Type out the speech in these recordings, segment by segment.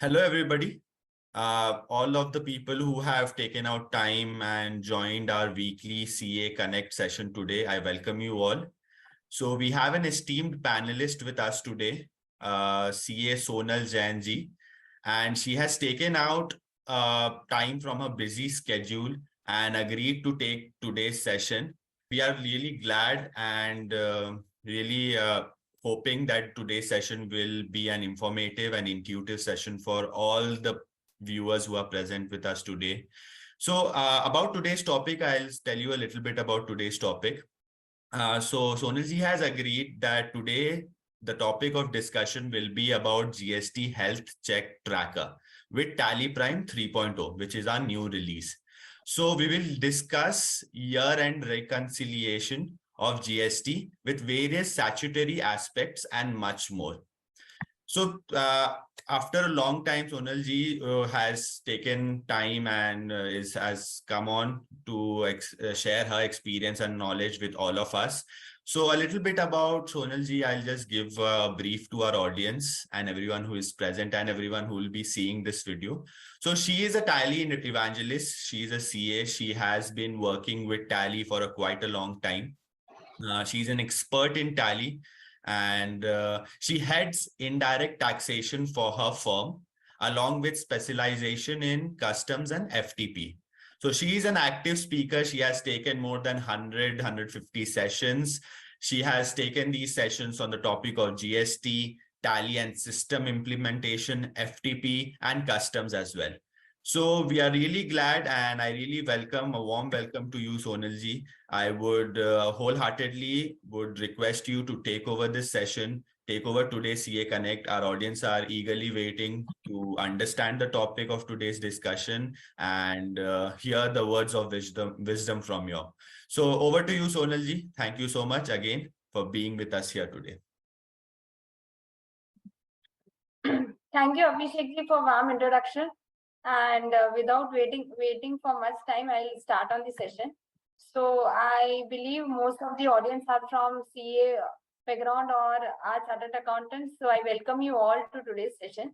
Hello, everybody. All of the people who have taken out time and joined our weekly CA Connect session today, I welcome you all. So we have an esteemed panelist with us today, CA Sonal Jain ji, and she has taken out time from her busy schedule and agreed to take today's session. We are really glad and really hoping that today's session will be an informative and intuitive session for all the viewers who are present with us today. So about today's topic, I'll tell you a little bit about today's topic. So Sonalji has agreed that today the topic of discussion will be about GST Health Check Tracker with TallyPrime 3.0, which is our new release. So we will discuss year-end reconciliation of GST with various statutory aspects and much more. So after a long time, Sonalji has taken time and has come on to share her experience and knowledge with all of us. So a little bit about Sonalji, I'll just give a brief to our audience and everyone who is present and everyone who will be seeing this video. So she is a Tally evangelist. She is a CA. She has been working with Tally for quite a long time. She's an expert in Tally, and she heads indirect taxation for her firm, along with specialization in customs and FTP. So she is an active speaker. She has taken more than 150 sessions. She has taken these sessions on the topic of GST, Tally and system implementation, FTP, and customs as well. So we are really glad, and I really welcome, a warm welcome to you, Sonalji. I would wholeheartedly would request you to take over this session, take over today's CA Connect. Our audience are eagerly waiting to understand the topic of today's discussion and hear the words of wisdom from you. So over to you, Sonalji. Thank you so much again for being with us here today. Thank you, Abhishek, for warm introduction. And without waiting for much time, I'll start on the session. So I believe most of the audience are from CA background or are chartered accountants. So I welcome you all to today's session.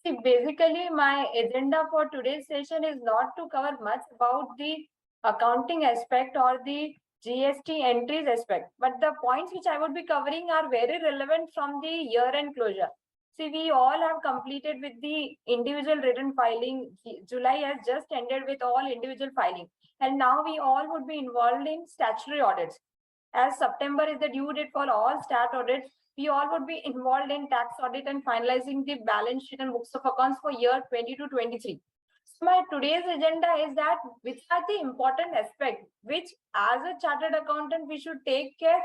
See, basically my agenda for today's session is not to cover much about the accounting aspect or the GST entries aspect, but the points which I would be covering are very relevant from the year-end closure. See, we all have completed with the individual written filing. July has just ended with all individual filing. And now we all would be involved in statutory audits. As September is the due date for all stat audits, we all would be involved in tax audit and finalizing the balance sheet and books of accounts for year 22-23. So my today's agenda is that which are the important aspects which as a chartered accountant we should take care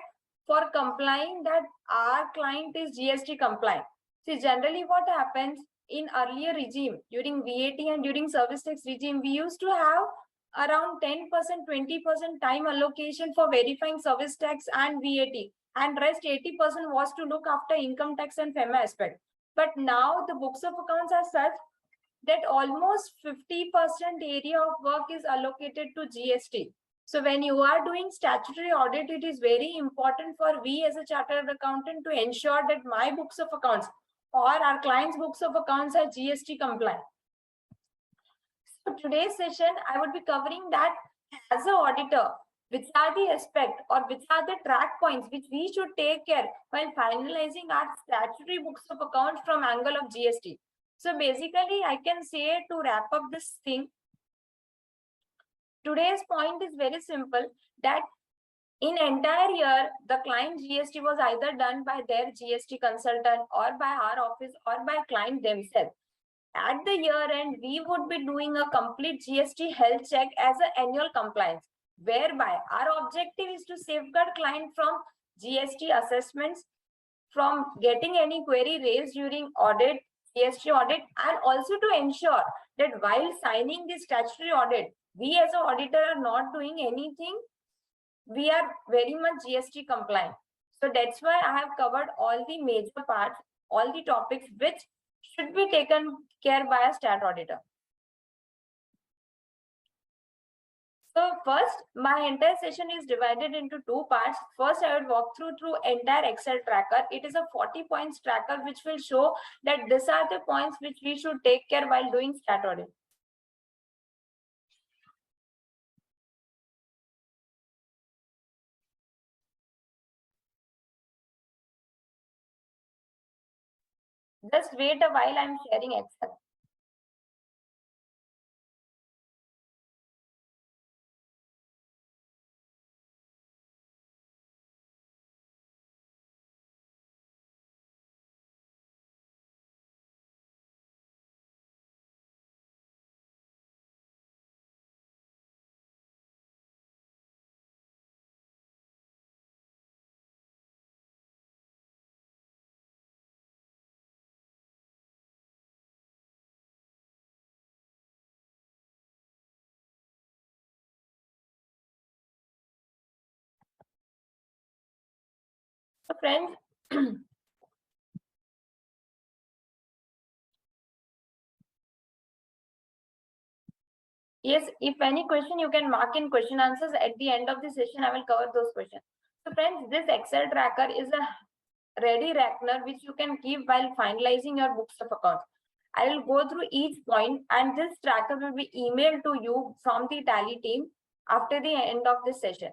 for complying that our client is GST compliant. See, generally what happens in earlier regime, during VAT and during service tax regime, we used to have around 10%, 20% time allocation for verifying service tax and VAT, and rest 80% was to look after income tax and FEMA aspect. But now the books of accounts are such that almost 50% area of work is allocated to GST. So when you are doing statutory audit, it is very important for we as a chartered accountant to ensure that my books of accounts or our clients' books of accounts are GST compliant. So today's session, I would be covering that as an auditor, which are the aspects or which are the track points which we should take care while finalizing our statutory books of accounts from angle of GST. So basically, I can say to wrap up this thing, today's point is very simple, that in entire year, the client GST was either done by their GST consultant or by our office or by client themselves. At the year end, we would be doing a complete GST health check as an annual compliance, whereby our objective is to safeguard client from GST assessments, from getting any query raised during audit, GST audit, and also to ensure that while signing this statutory audit, we as an auditor are not doing anything, we are very much GST compliant. So that's why I have covered all the major parts, all the topics which should be taken care by a stat auditor. So first, my entire session is divided into two parts. First, I will walk through entire Excel tracker. It is a 40 points tracker which will show that these are the points which we should take care while doing stat audit. Just wait a while, I'm sharing Excel. So friends, yes, if any question you can mark in question answers. At the end of the session, I will cover those questions. So friends, this Excel tracker is a ready reckoner which you can keep while finalizing your books of accounts. I will go through each point and this tracker will be emailed to you from the Tally team after the end of this session.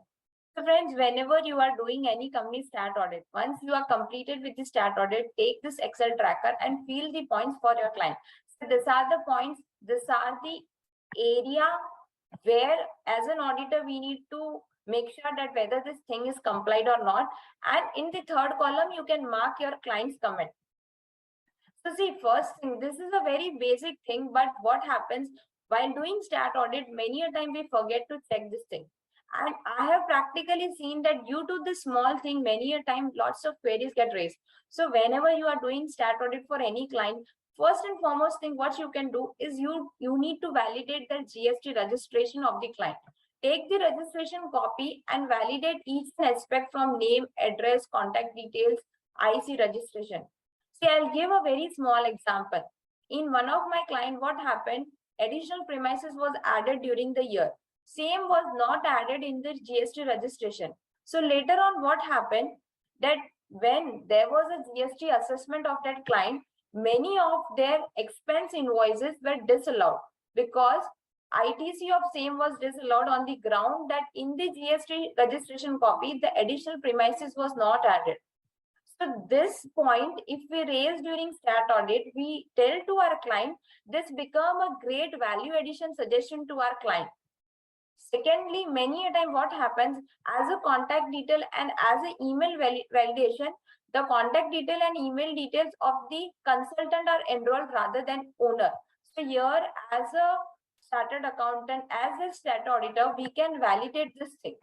So friends, whenever you are doing any company stat audit, once you are completed with the stat audit, take this Excel tracker and fill the points for your client. So these are the points, these are the area where as an auditor, we need to make sure that whether this thing is complied or not. And in the third column, you can mark your client's comment. So see, first thing, this is a very basic thing, but what happens while doing stat audit, many a time we forget to check this thing. And I have practically seen that due to this small thing, many a time lots of queries get raised. So whenever you are doing stat audit for any client, first and foremost thing what you can do is you need to validate the GST registration of the client. Take the registration copy and validate each aspect from name, address, contact details, IC registration. See, I'll give a very small example. In one of my client, what happened? Additional premises was added during the year. Same was not added in the GST registration. So later on, what happened? That when there was a GST assessment of that client, many of their expense invoices were disallowed because ITC of same was disallowed on the ground that in the GST registration copy, the additional premises was not added. So this point, if we raise during stat audit, we tell to our client, this become a great value addition suggestion to our client. Secondly, many a time what happens as a contact detail and as an email validation, the contact detail and email details of the consultant are enrolled rather than owner. So here as a chartered accountant, as a stat auditor, we can validate this thing.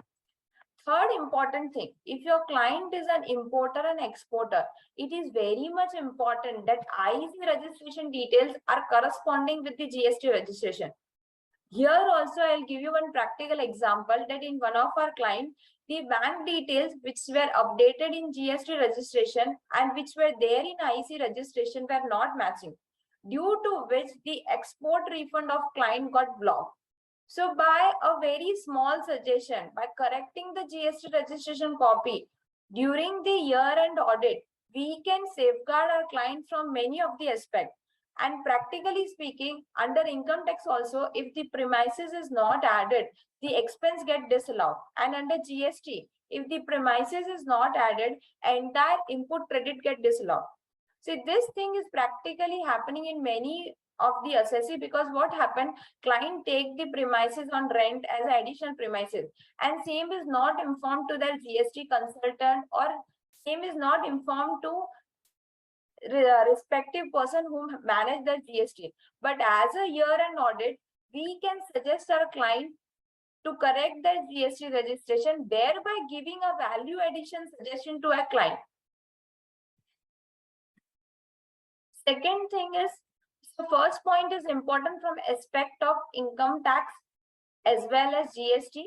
Third important thing, if your client is an importer and exporter, it is very much important that IC registration details are corresponding with the GST registration. Here also, I'll give you one practical example that in one of our clients, the bank details which were updated in GST registration and which were there in IC registration were not matching, due to which the export refund of client got blocked. So by a very small suggestion, by correcting the GST registration copy during the year-end audit, we can safeguard our client from many of the aspects. And practically speaking, under income tax also, if the premises is not added, the expense get disallowed. And under GST, if the premises is not added, entire input credit get disallowed. See, this thing is practically happening in many of the assessee because what happened, client take the premises on rent as additional premises and same is not informed to their GST consultant or same is not informed to respective person who manage the GST. But as a year-end audit, we can suggest our client to correct their GST registration, thereby giving a value addition suggestion to a client. Second thing is, so first point is important from aspect of income tax as well as GST.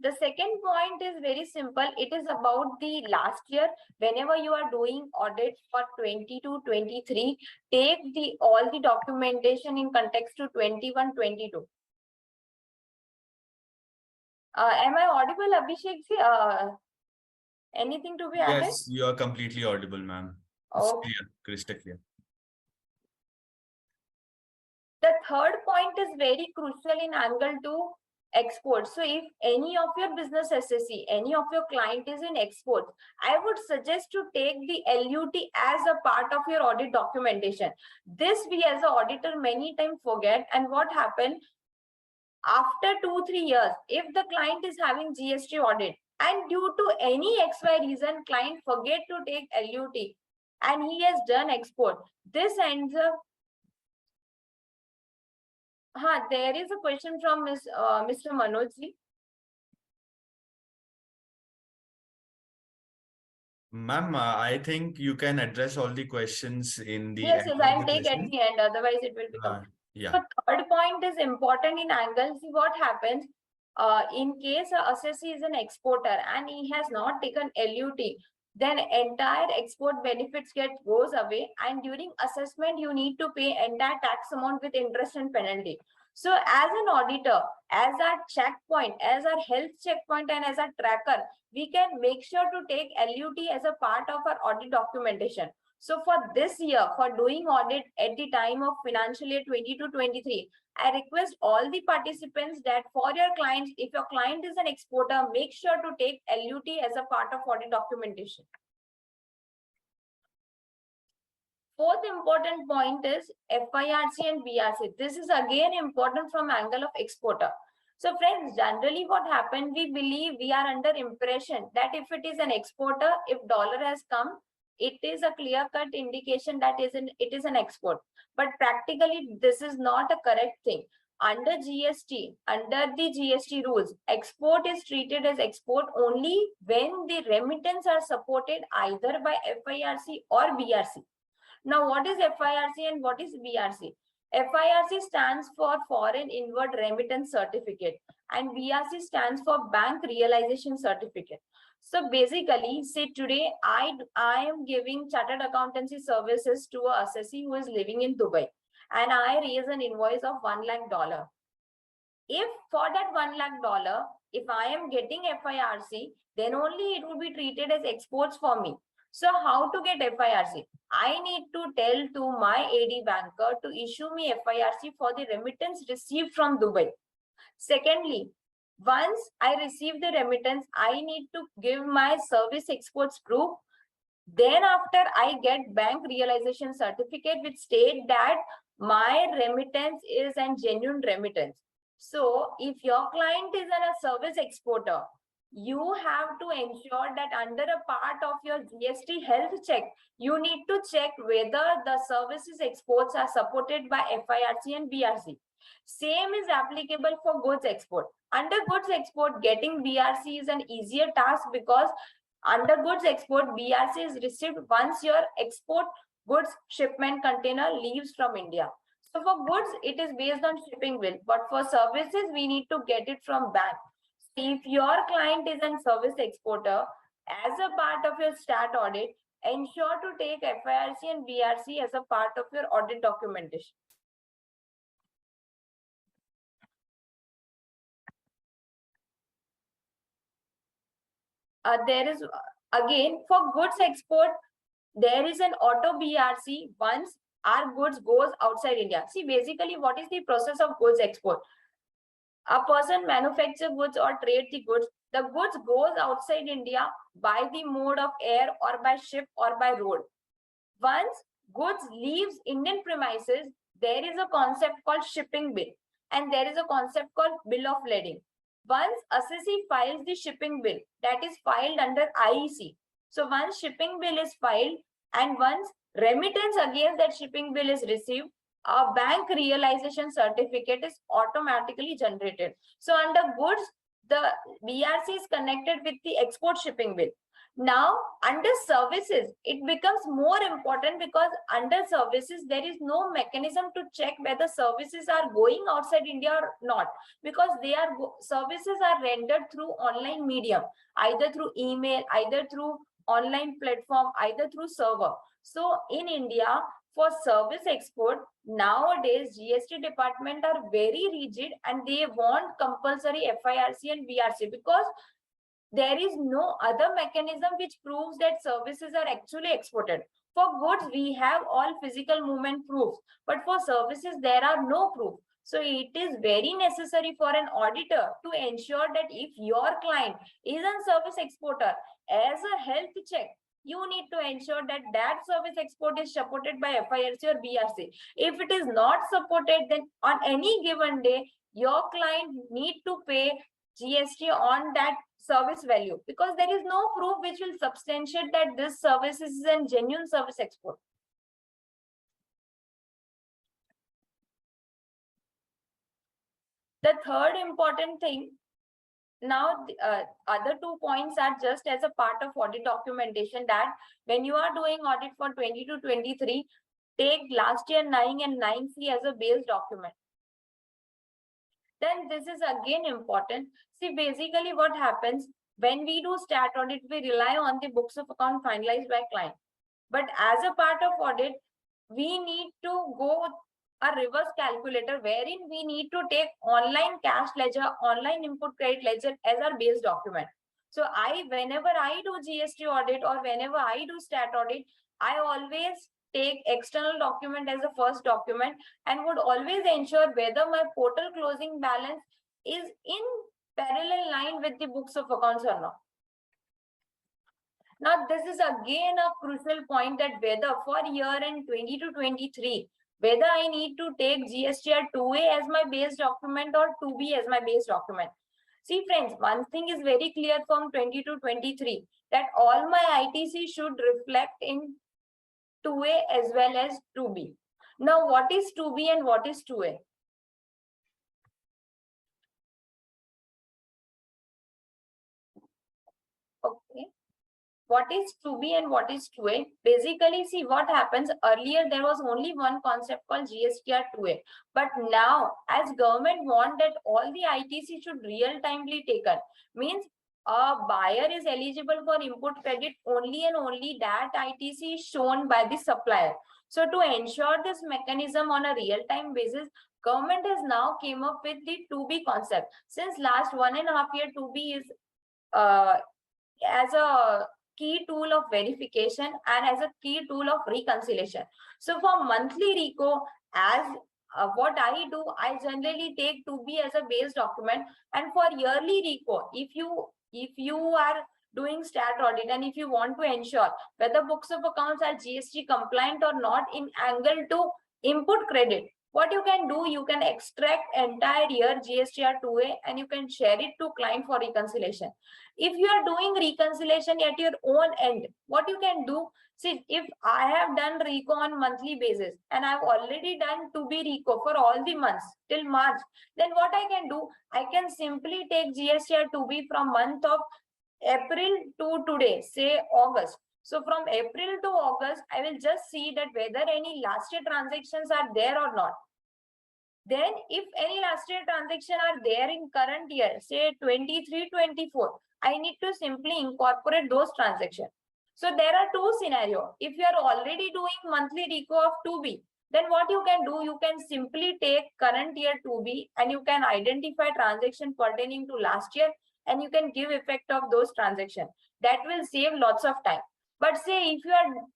The second point is very simple. It is about the last year. Whenever you are doing audit for 22-23, take all the documentation in context to 21-22. Am I audible, Abhishek ji? Anything to be added? Yes, you are completely audible, ma'am. It's Okay. clear, crystal clear. The third point is very crucial in angle to export. So if any of your business SSC, any of your client is in export, I would suggest to take the LUT as a part of your audit documentation. This we as an auditor many times forget, and what happened after 2-3 years, if the client is having GST audit and due to any XY reason, client forget to take LUT and he has done export, this ends up. There is a question from Mr. Manoj ji. Ma'am, I think you can address all the questions in the Yes, end yes, of I'll the take at session. the end, otherwise it will become. Yeah. So third point is important in angle. See what happens in case a assessee is an exporter and he has not taken LUT, then entire export benefits goes away, and during assessment you need to pay entire tax amount with interest and penalty. So as an auditor, as our checkpoint, as our health checkpoint, and as a tracker, we can make sure to take LUT as a part of our audit documentation. So for this year, for doing audit at the time of financial year 22-23, I request all the participants that for your clients, if your client is an exporter, make sure to take LUT as a part of audit documentation. Fourth important point is FIRC and BRC. This is again important from angle of exporter. So friends, generally what happened, we believe, we are under impression that if it is an exporter, if dollar has come, it is a clear-cut indication that it is an export. But practically, this is not a correct thing. Under GST, under the GST rules, export is treated as export only when the remittance are supported either by FIRC or BRC. Now, what is FIRC and what is BRC? FIRC stands for Foreign Inward Remittance Certificate and BRC stands for Bank Realization Certificate. So basically, say today I am giving chartered accountancy services to a assessee who is living in Dubai, and I raise an invoice of $1 lakh. If for that $1 lakh, if I am getting FIRC, then only it would be treated as exports for me. So how to get FIRC? I need to tell to my AD banker to issue me FIRC for the remittance received from Dubai. Secondly, once I receive the remittance, I need to give my service exports proof. Then after I get bank realization certificate which state that my remittance is a genuine remittance. So if your client is a service exporter, you have to ensure that under a part of your GST health check, you need to check whether the services exports are supported by FIRC and BRC. Same is applicable for goods export. Under goods export, getting BRC is an easier task because under goods export, BRC is received once your export goods shipment container leaves from India. So for goods, it is based on shipping bill, but for services, we need to get it from bank. If your client is a service exporter, as a part of your stat audit, ensure to take FIRC and BRC as a part of your audit documentation. There is again for goods export, there is an auto BRC once our goods goes outside India. See, basically, what is the process of goods export? A person manufacture goods or trade the goods. The goods goes outside India by the mode of air or by ship or by road. Once goods leaves Indian premises, there is a concept called shipping bill and there is a concept called bill of lading. Once assessee files the shipping bill, that is filed under IEC. So once shipping bill is filed and once remittance against that shipping bill is received, a bank realization certificate is automatically generated. So under goods, the BRC is connected with the export shipping bill. Now, under services, it becomes more important because under services, there is no mechanism to check whether services are going outside India or not, because services are rendered through online medium, either through email, either through online platform, either through server. So in India, for service export, nowadays GST department are very rigid and they want compulsory FIRC and VRC because there is no other mechanism which proves that services are actually exported. For goods, we have all physical movement proofs, but for services, there are no proof. So it is very necessary for an auditor to ensure that if your client is a service exporter, as a health check, you need to ensure that that service export is supported by FIRC or BRC. If it is not supported, then on any given day, your client need to pay GST on that service value because there is no proof which will substantiate that this service is a genuine service export. The third important thing, now other 2 points are just as a part of audit documentation, that when you are doing audit for 20 to 23, take last year 9 and 9C as a base document. Then this is again important. See, basically what happens when we do stat audit, we rely on the books of account finalized by client. But as a part of audit, we need to go a reverse calculator wherein we need to take online cash ledger, online input credit ledger as our base document. So whenever I do GST audit or whenever I do stat audit, I always take external document as a first document and would always ensure whether my portal closing balance is in parallel line with the books of accounts or not. Now, this is again a crucial point, that whether for year end 20 to 23, whether I need to take GSTR-2A as my base document or 2B as my base document. See friends, one thing is very clear from 20 to 23, that all my ITC should reflect in 2A as well as 2B. Now, what is 2B and what is 2A? Okay. What is 2B and what is 2A? Basically, see what happens. Earlier, there was only one concept called GSTR-2A. But now, as government want that all the ITC should real-time be taken, means a buyer is eligible for input credit only and only that ITC is shown by the supplier. So to ensure this mechanism on a real-time basis, government has now came up with the 2B concept. Since last 1.5 years, 2B is as a key tool of verification and as a key tool of reconciliation. So for monthly RECO, as what I do, I generally take 2B as a base document, and for yearly RECO, if you are doing stat audit and if you want to ensure whether books of accounts are GST compliant or not in angle to input credit, what you can do, you can extract entire year GSTR-2A and you can share it to client for reconciliation. If you are doing reconciliation at your own end, what you can do, see, if I have done RECO on monthly basis and I've already done 2B RECO for all the months till March, then what I can do, I can simply take GSTR-2B from month of April to today, say August. So from April to August, I will just see that whether any last year transactions are there or not. Then if any last year transactions are there in current year, say 23-24, I need to simply incorporate those transactions. So there are two scenarios. If you are already doing monthly RECO of 2B, then what you can do, you can simply take current year 2B and you can identify transaction pertaining to last year and you can give effect of those transactions. That will save lots of time. But say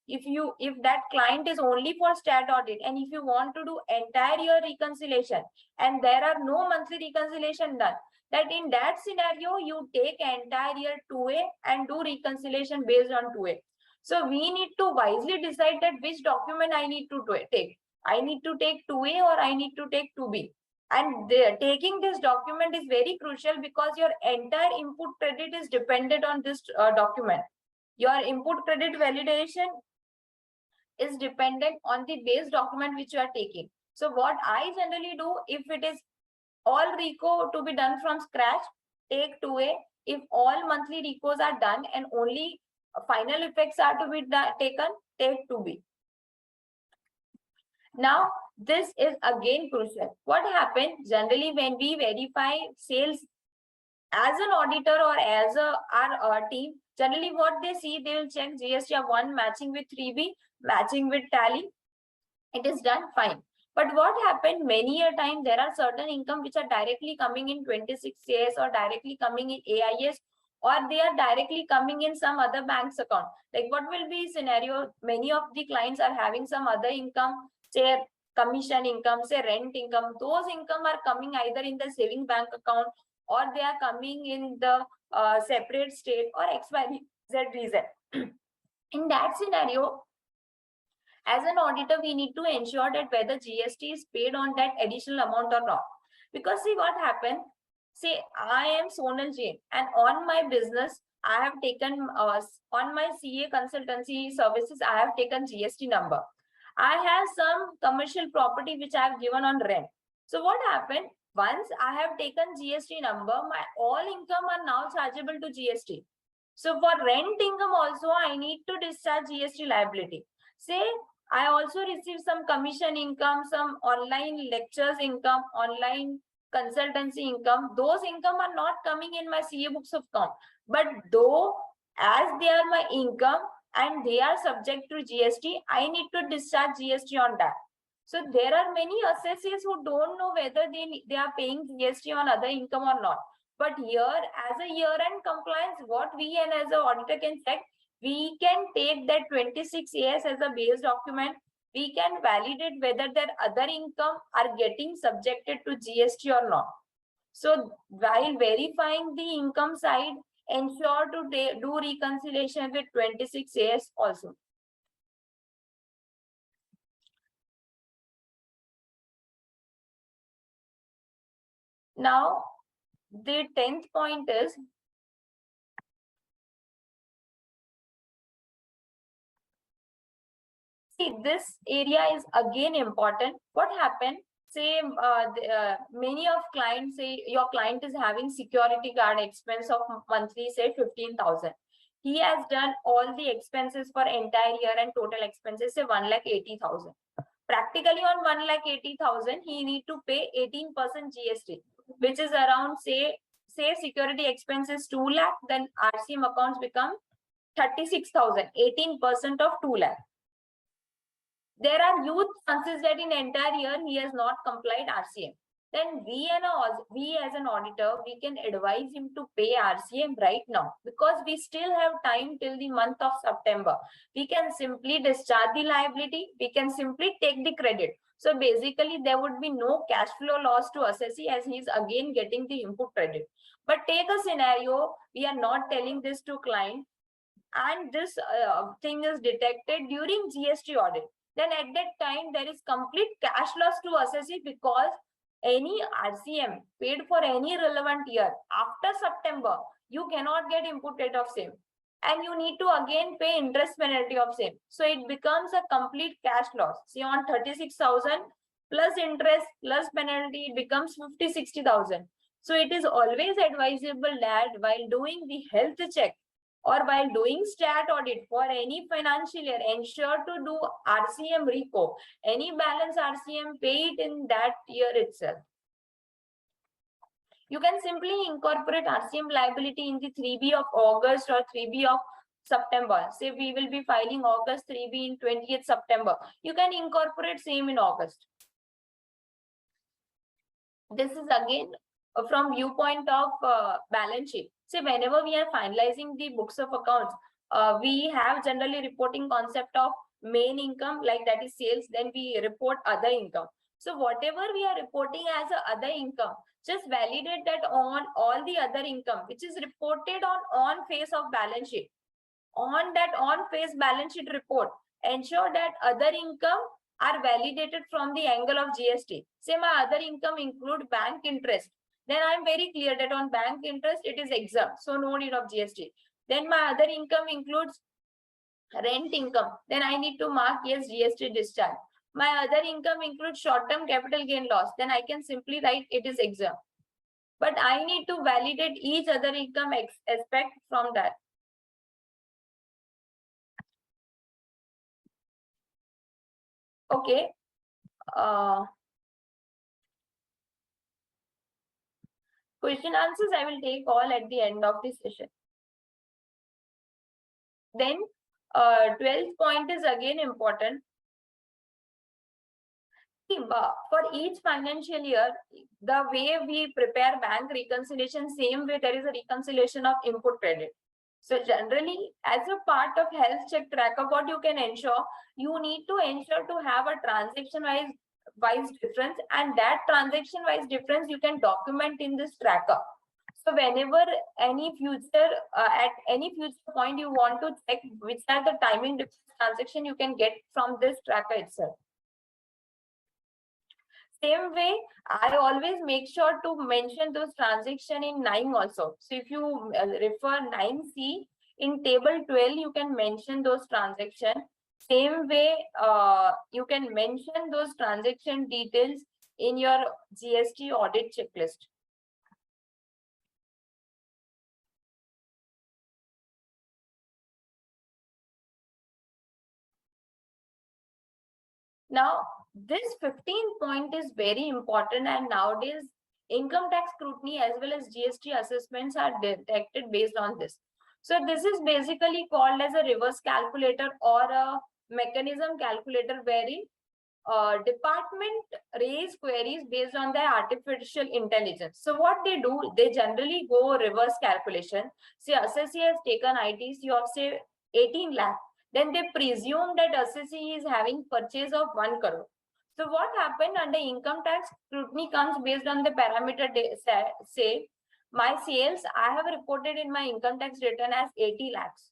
if that client is only for stat audit and if you want to do entire year reconciliation and there are no monthly reconciliation done, that in that scenario you take entire year 2A and do reconciliation based on 2A. So we need to wisely decide that which document I need to take. I need to take 2A or I need to take 2B. And taking this document is very crucial because your entire input credit is dependent on this document. Your input credit validation is dependent on the base document which you are taking. So what I generally do, if it is all RECO to be done from scratch, take 2A. If all monthly RECOs are done and only final effects are to be taken, take 2B. Now, this is again crucial. What happens generally when we verify sales as an auditor or as our team, generally what they see, they will check GSTR 1 matching with 3B, matching with Tally, it is done fine. But what happened many a time, there are certain income which are directly coming in 26 years or directly coming in AIS, or they are directly coming in some other bank's account. Like what will be scenario? Many of the clients are having some other income, say commission income, say rent income. Those income are coming either in the saving bank account, or they are coming in the separate state, or XYZ reason. In that scenario, as an auditor, we need to ensure that whether GST is paid on that additional amount or not. Because see what happened, say I am Sonal Jain, and on my business, I have taken, on my CA consultancy services, I have taken GST number. I have some commercial property which I have given on rent. So what happened, once I have taken GST number, my all income are now chargeable to GST. So for rent income also, I need to discharge GST liability. Say I also receive some commission income, some online lectures income, online consultancy income. Those income are not coming in my CA books of account. But though as they are my income and they are subject to GST, I need to discharge GST on that. So there are many assessors who don't know whether they are paying GST on other income or not. But here, as a year-end compliance, what we and as an auditor can check, we can take that 26 years as a base document. We can validate whether their other income are getting subjected to GST or not. So while verifying the income side, ensure to do reconciliation with 26 years also. Now, the 10th point is, see, this area is again important. What happened? Say many of clients say your client is having security guard expense of monthly, say 15,000. He has done all the expenses for entire year and total expenses, say 1,80,000. Practically on 1,80,000, he need to pay 18% GST, which is around say security expenses 2 lakh, then RCM accounts become 36,000, 18% of 2 lakh. There are huge chances that in entire year he has not complied RCM. Then we as an auditor, we can advise him to pay RCM right now, because we still have time till the month of September. We can simply discharge the liability. We can simply take the credit. So basically, there would be no cash flow loss to assessee, as he is again getting the input credit. But take a scenario, we are not telling this to client, and this thing is detected during GST audit. Then at that time, there is complete cash loss to assessee, because any RCM paid for any relevant year after September, you cannot get input rate of same. And you need to again pay interest penalty of same. So it becomes a complete cash loss. See, on 36,000 plus interest plus penalty, it becomes 50-60,000. So it is always advisable that while doing the health check, or while doing stat audit for any financial year, ensure to do RCM reco. Any balance RCM, pay it in that year itself. You can simply incorporate RCM liability in the 3B of August or 3B of September. Say we will be filing August 3B in 20th September. You can incorporate same in August. This is again from viewpoint of balance sheet. So whenever we are finalizing the books of accounts, we have generally reporting concept of main income, like that is sales, then we report other income. So whatever we are reporting as a other income, just validate that on all the other income which is reported on face of balance sheet. On that on face balance sheet report, ensure that other income are validated from the angle of GST. Say my other income include bank interest, then I'm very clear that on bank interest it is exempt, so no need of GST. Then my other income includes rent income, then I need to mark yes, GST discharge. My other income includes short-term capital gain loss, then I can simply write it is exempt. But I need to validate each other income aspect from that. Okay. Question answers I will take all at the end of the session. Then 12th point is again important. For each financial year, the way we prepare bank reconciliation, same way there is a reconciliation of input credit. So generally, as a part of health check tracker, what you can ensure, you need to ensure to have a transaction wise difference, and that transaction wise difference you can document in this tracker. So whenever any future at any future point you want to check which are the timing difference transaction, you can get from this tracker itself. Same way, I always make sure to mention those transactions in 9 also. So if you refer 9C in table 12, you can mention those transactions. Same way, you can mention those transaction details in your GST audit checklist. Now, this 15th point is very important, and nowadays income tax scrutiny as well as GST assessments are detected based on this. So this is basically called as a reverse calculator or a mechanism calculator, wherein department raise queries based on their artificial intelligence. So what they do, they generally go reverse calculation. Say assessee has taken ITC of say 18 lakh, then they presume that assessee is having purchase of 1 crore. So what happened under income tax scrutiny comes based on the parameter they say my sales I have reported in my income tax return as 80 lakhs,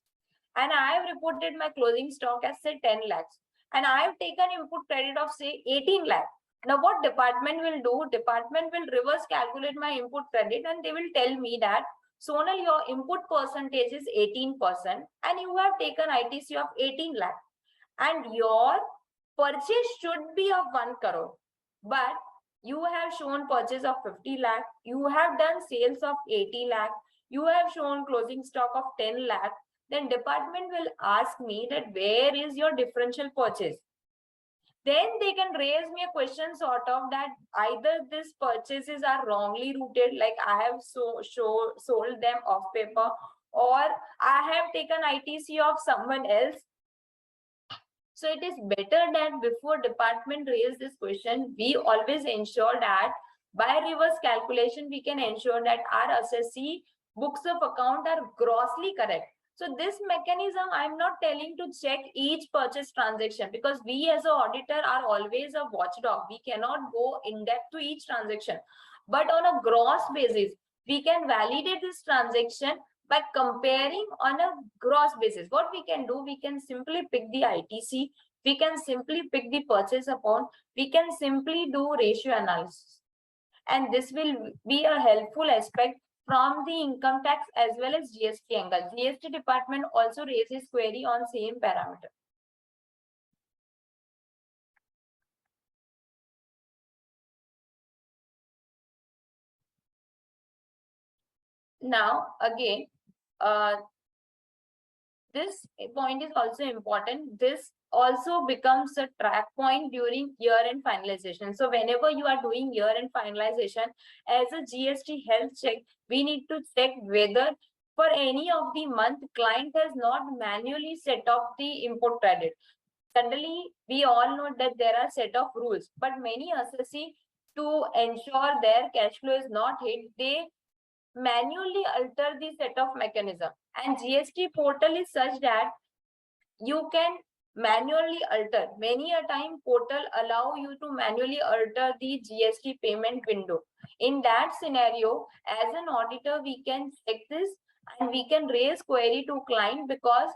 and I have reported my closing stock as say 10 lakhs, and I have taken input credit of say 18 lakh. Now what department will do? Department will reverse calculate my input credit, and they will tell me that Sonal, your input percentage is 18% and you have taken ITC of 18 lakh, and your purchase should be of 1 crore, but you have shown purchase of 50 lakh, you have done sales of 80 lakh, you have shown closing stock of 10 lakh, then department will ask me that where is your differential purchase. Then they can raise me a question sort of that either these purchases are wrongly routed, like I have sold them off paper, or I have taken ITC of someone else. So it is better that before department raise this question, we always ensure that by reverse calculation, we can ensure that our assessee books of account are grossly correct. So this mechanism, I'm not telling to check each purchase transaction, because we as an auditor are always a watchdog. We cannot go in depth to each transaction. But on a gross basis, we can validate this transaction by comparing on a gross basis. What we can do, we can simply pick the ITC, we can simply pick the purchase amount, we can simply do ratio analysis. And this will be a helpful aspect from the income tax as well as GST angle. GST department also raises query on same parameter. Now, again, this point is also important. This also becomes a track point during year-end finalization. So whenever you are doing year-end finalization as a GST health check, we need to check whether for any of the month client has not manually set off the input credit. Generally, we all know that there are set of rules, but many assessee, to ensure their cash flow is not hit, they manually alter the set of mechanism, and GST portal is such that you can manually alter. Many a time portal allow you to manually alter the GST payment window. In that scenario, as an auditor, we can check this and we can raise query to client, because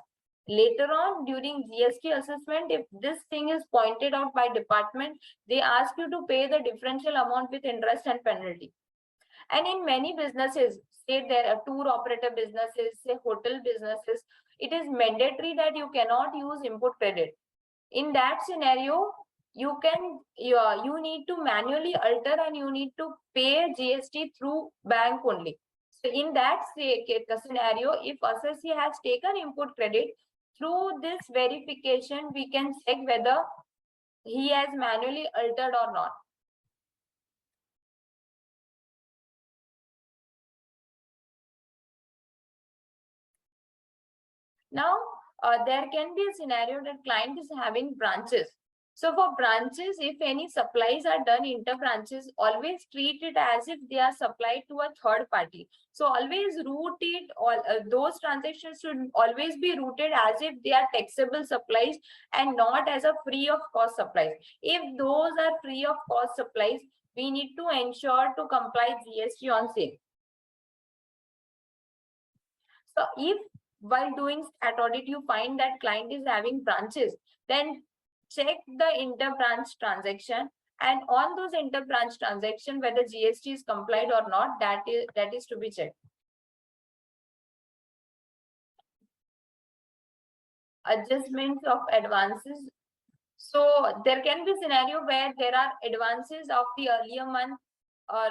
later on during GST assessment, if this thing is pointed out by department, they ask you to pay the differential amount with interest and penalty. And in many businesses, say there are tour operator businesses, say hotel businesses, it is mandatory that you cannot use input credit. In that scenario, you need to manually alter and you need to pay GST through bank only. So in that scenario, if assessee has taken input credit, through this verification, we can check whether he has manually altered or not. Now, there can be a scenario that client is having branches. So for branches, if any supplies are done inter-branches, always treat it as if they are supplied to a third party. So always route it, all those transactions should always be routed as if they are taxable supplies and not as a free of cost supplies. If those are free of cost supplies, we need to ensure to comply GST on sale. So if while doing stat audit, you find that client is having branches, then check the inter-branch transaction, and on those inter-branch transaction, whether GST is complied or not, that is to be checked. Adjustments of advances. So there can be scenario where there are advances of the earlier month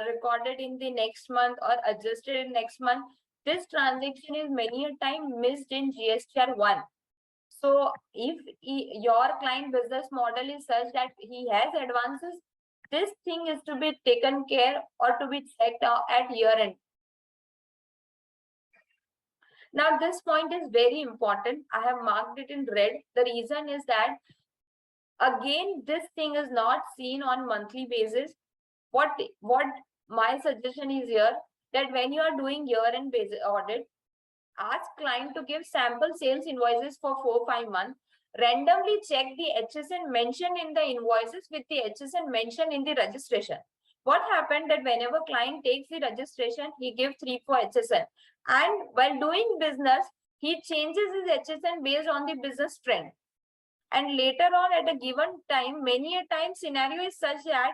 recorded in the next month or adjusted in next month. This transaction is many a time missed in GSTR-1. So if your client business model is such that he has advances, this thing is to be taken care or to be checked at year end. Now this point is very important. I have marked it in red. The reason is that again, this thing is not seen on monthly basis. What my suggestion is here, that when you are doing year end basis audit, ask client to give sample sales invoices for 4-5 months. Randomly check the HSN mentioned in the invoices with the HSN mentioned in the registration. What happened that whenever client takes the registration, he gives 3 for HSN. And while doing business, he changes his HSN based on the business trend. And later on at a given time, many a time scenario is such that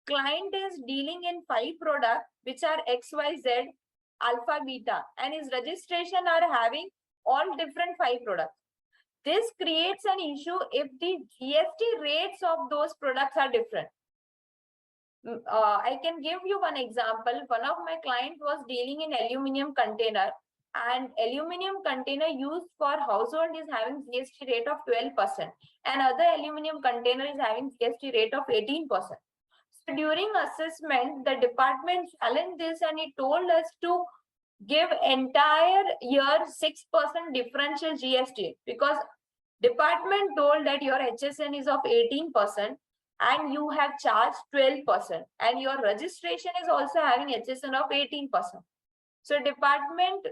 client is dealing in 5 products which are XYZ, alpha, beta, and his registration are having all different 5 products. This creates an issue if the GST rates of those products are different. I can give you one example. One of my clients was dealing in aluminum container, and aluminum container used for household is having GST rate of 12%, and other aluminum container is having GST rate of 18%. So during assessment, the department challenged this and it told us to give entire year 6% differential GST, because department told that your HSN is of 18% and you have charged 12%, and your registration is also having HSN of 18%. So department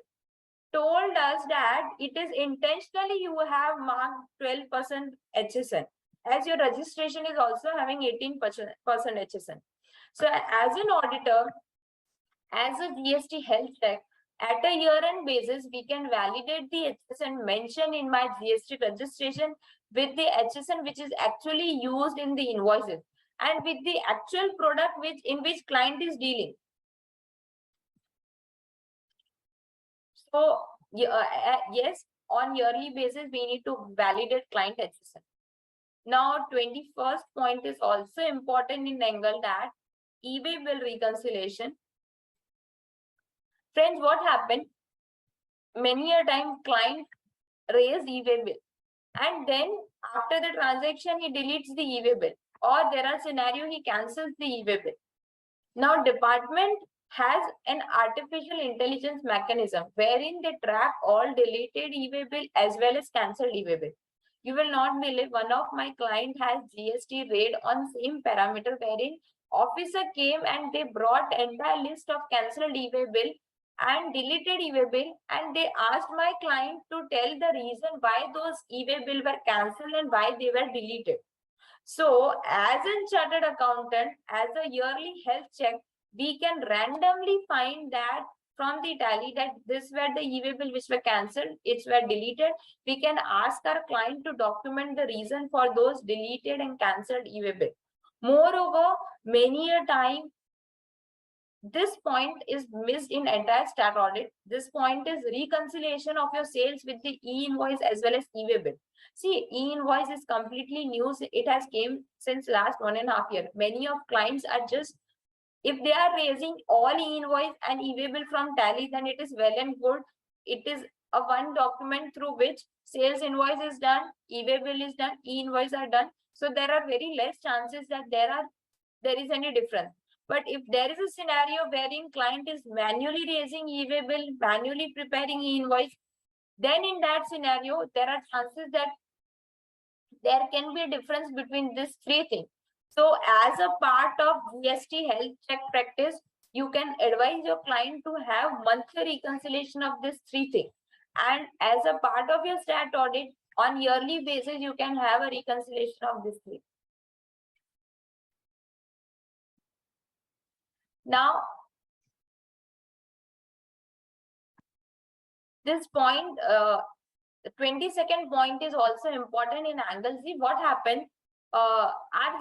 told us that it is intentionally you have marked 12% HSN, as your registration is also having 18% HSN. So as an auditor, as a GST health check, at a year-end basis, we can validate the HSN mentioned in my GST registration with the HSN which is actually used in the invoices and with the actual product in which client is dealing. So yes, on yearly basis, we need to validate client HSN. Now, 21st point is also important in angle that e-way bill reconciliation. Friends, what happened? Many a time client raised e-way bill, and then after the transaction, he deletes the e-way bill, or there are scenario he cancels the e-way bill. Now, department has an artificial intelligence mechanism wherein they track all deleted e-way bill as well as cancelled e-way bill. You will not believe, one of my client has GST raid on same parameter wherein officer came and they brought entire list of cancelled e-way bill and deleted e-way bill, and they asked my client to tell the reason why those e-way bill were cancelled and why they were deleted. So as a chartered accountant, as a yearly health check, we can randomly find that from the tally that this were the e-way bill which were cancelled, it's were deleted. We can ask our client to document the reason for those deleted and cancelled e-way bill. Moreover, many a time this point is missed in entire stat audit. This point is reconciliation of your sales with the e-invoice as well as e-way bill. See, e-invoice is completely new. It has came since last 1.5 years. Many of clients are just, if they are raising all e-invoice and e-way bill from tally, then it is well and good. It is a one document through which sales invoice is done, e-way bill is done, e-invoice are done. So there are very less chances that there is any difference. But if there is a scenario wherein client is manually raising e-way bill, manually preparing e-invoice, then in that scenario, there are chances that there can be a difference between these three things. So as a part of GST health check practice, you can advise your client to have monthly reconciliation of these three things. And as a part of your stat audit, on yearly basis, you can have a reconciliation of these three. Now, this point, the 22nd point is also important in angle Z. What happened? Our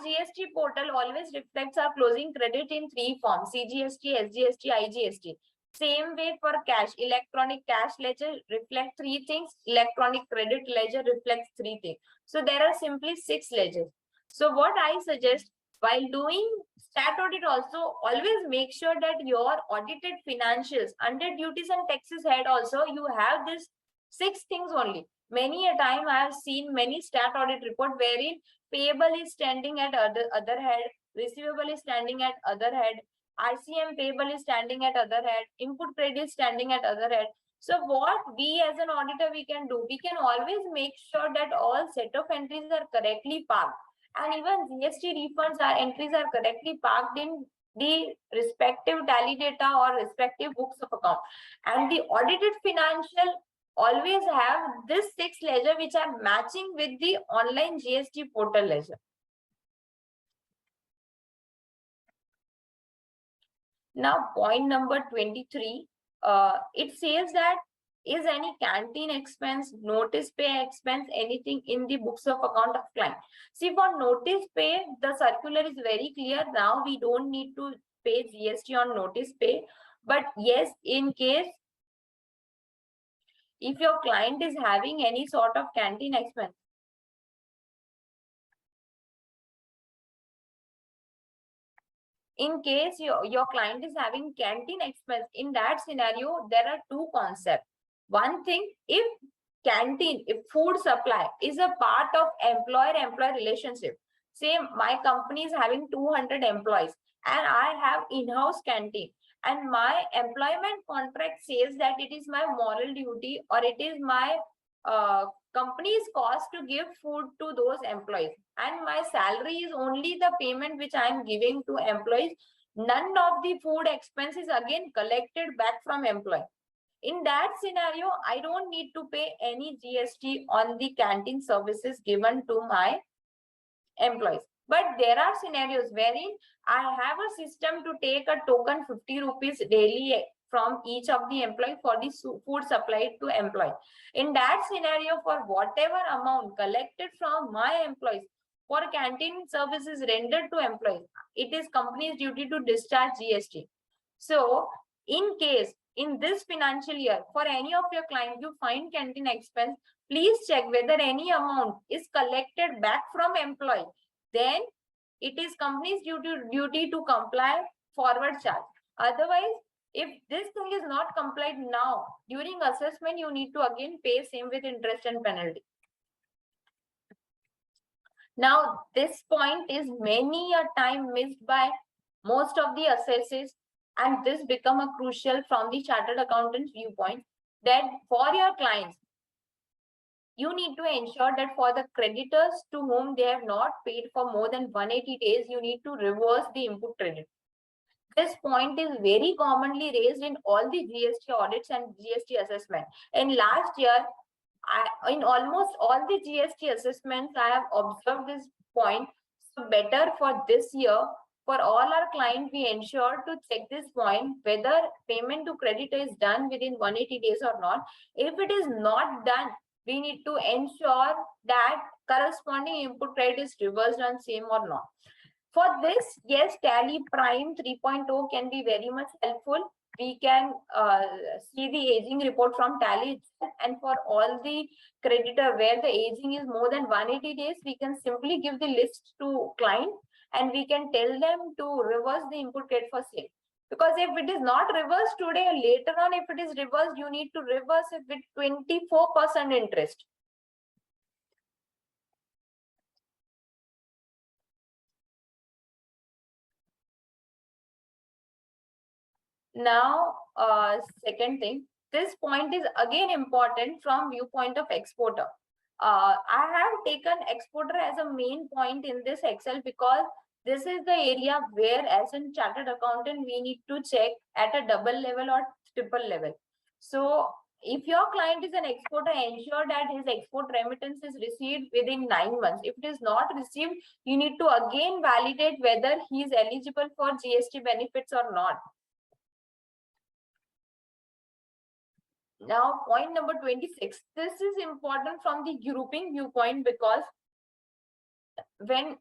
GST portal always reflects our closing credit in three forms: CGST, SGST, IGST. Same way for cash. Electronic cash ledger reflects three things. Electronic credit ledger reflects three things. So there are simply 6 ledgers. So what I suggest, while doing stat audit, also always make sure that your audited financials under duties and taxes head also you have this 6 things only. Many a time I have seen many stat audit report wherein payable is standing at other head, receivable is standing at other head, RCM payable is standing at other head, input credit is standing at other head. So what we as an auditor we can do, we can always make sure that all set of entries are correctly parked, and even GST refunds are entries are correctly parked in the respective tally data or respective books of account, and the audited financial always have this 6 ledger which are matching with the online GST portal ledger. Now, point number 23, it says that is any canteen expense, notice pay expense, anything in the books of account of client. See, for notice pay, the circular is very clear. Now we don't need to pay GST on notice pay. But yes, in case if your client is having any sort of canteen expense, in case your client is having canteen expense, in that scenario, there are two concepts. One thing, if canteen, if food supply is a part of employer-employee relationship, say my company is having 200 employees and I have in-house canteen, and my employment contract says that it is my moral duty or it is my company's cost to give food to those employees, and my salary is only the payment which I am giving to employees. None of the food expenses again collected back from employee. In that scenario, I don't need to pay any GST on the canteen services given to my employees. But there are scenarios wherein I have a system to take a token 50 rupees daily from each of the employee for the food supplied to employee. In that scenario, for whatever amount collected from my employees for canteen services rendered to employees, it is company's duty to discharge GST. So in case in this financial year, for any of your clients, you find canteen expense, please check whether any amount is collected back from employee. Then it is company's duty to comply forward charge. Otherwise, if this thing is not complied now, during assessment, you need to again pay same with interest and penalty. Now, this point is many a time missed by most of the assessors, and this become a crucial from the chartered accountant viewpoint, that for your clients, you need to ensure that for the creditors to whom they have not paid for more than 180 days, you need to reverse the input credit. This point is very commonly raised in all the GST audits and GST assessment. In last year, in almost all the GST assessments, I have observed this point. So better for this year, for all our clients, we ensure to check this point, whether payment to creditor is done within 180 days or not. If it is not done, we need to ensure that corresponding input credit is reversed on same or not. For this, yes, TallyPrime 3.0 can be very much helpful. We can see the aging report from Tally, and for all the creditor where the aging is more than 180 days, we can simply give the list to client and we can tell them to reverse the input credit for same. Because if it is not reversed today, later on, if it is reversed, you need to reverse it with 24% interest. Now, second thing, this point is again important from viewpoint of exporter. I have taken exporter as a main point in this Excel because this is the area where as a chartered accountant we need to check at a double level or triple level. So if your client is an exporter, ensure that his export remittance is received within 9 months. If it is not received, you need to again validate whether he is eligible for GST benefits or not. Now, point number 26. This is important from the grouping viewpoint because when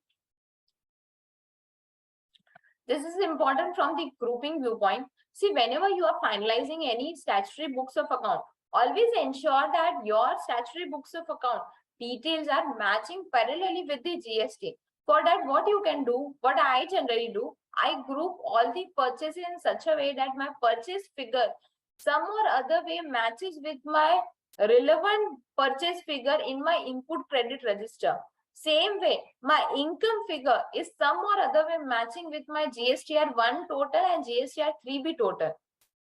this is important from the grouping viewpoint. See, whenever you are finalizing any statutory books of account, always ensure that your statutory books of account details are matching parallelly with the GST. For that, what you can do, what I generally do, I group all the purchases in such a way that my purchase figure some or other way matches with my relevant purchase figure in my input credit register. Same way, my income figure is some or other way matching with my GSTR-1 total and GSTR-3B total.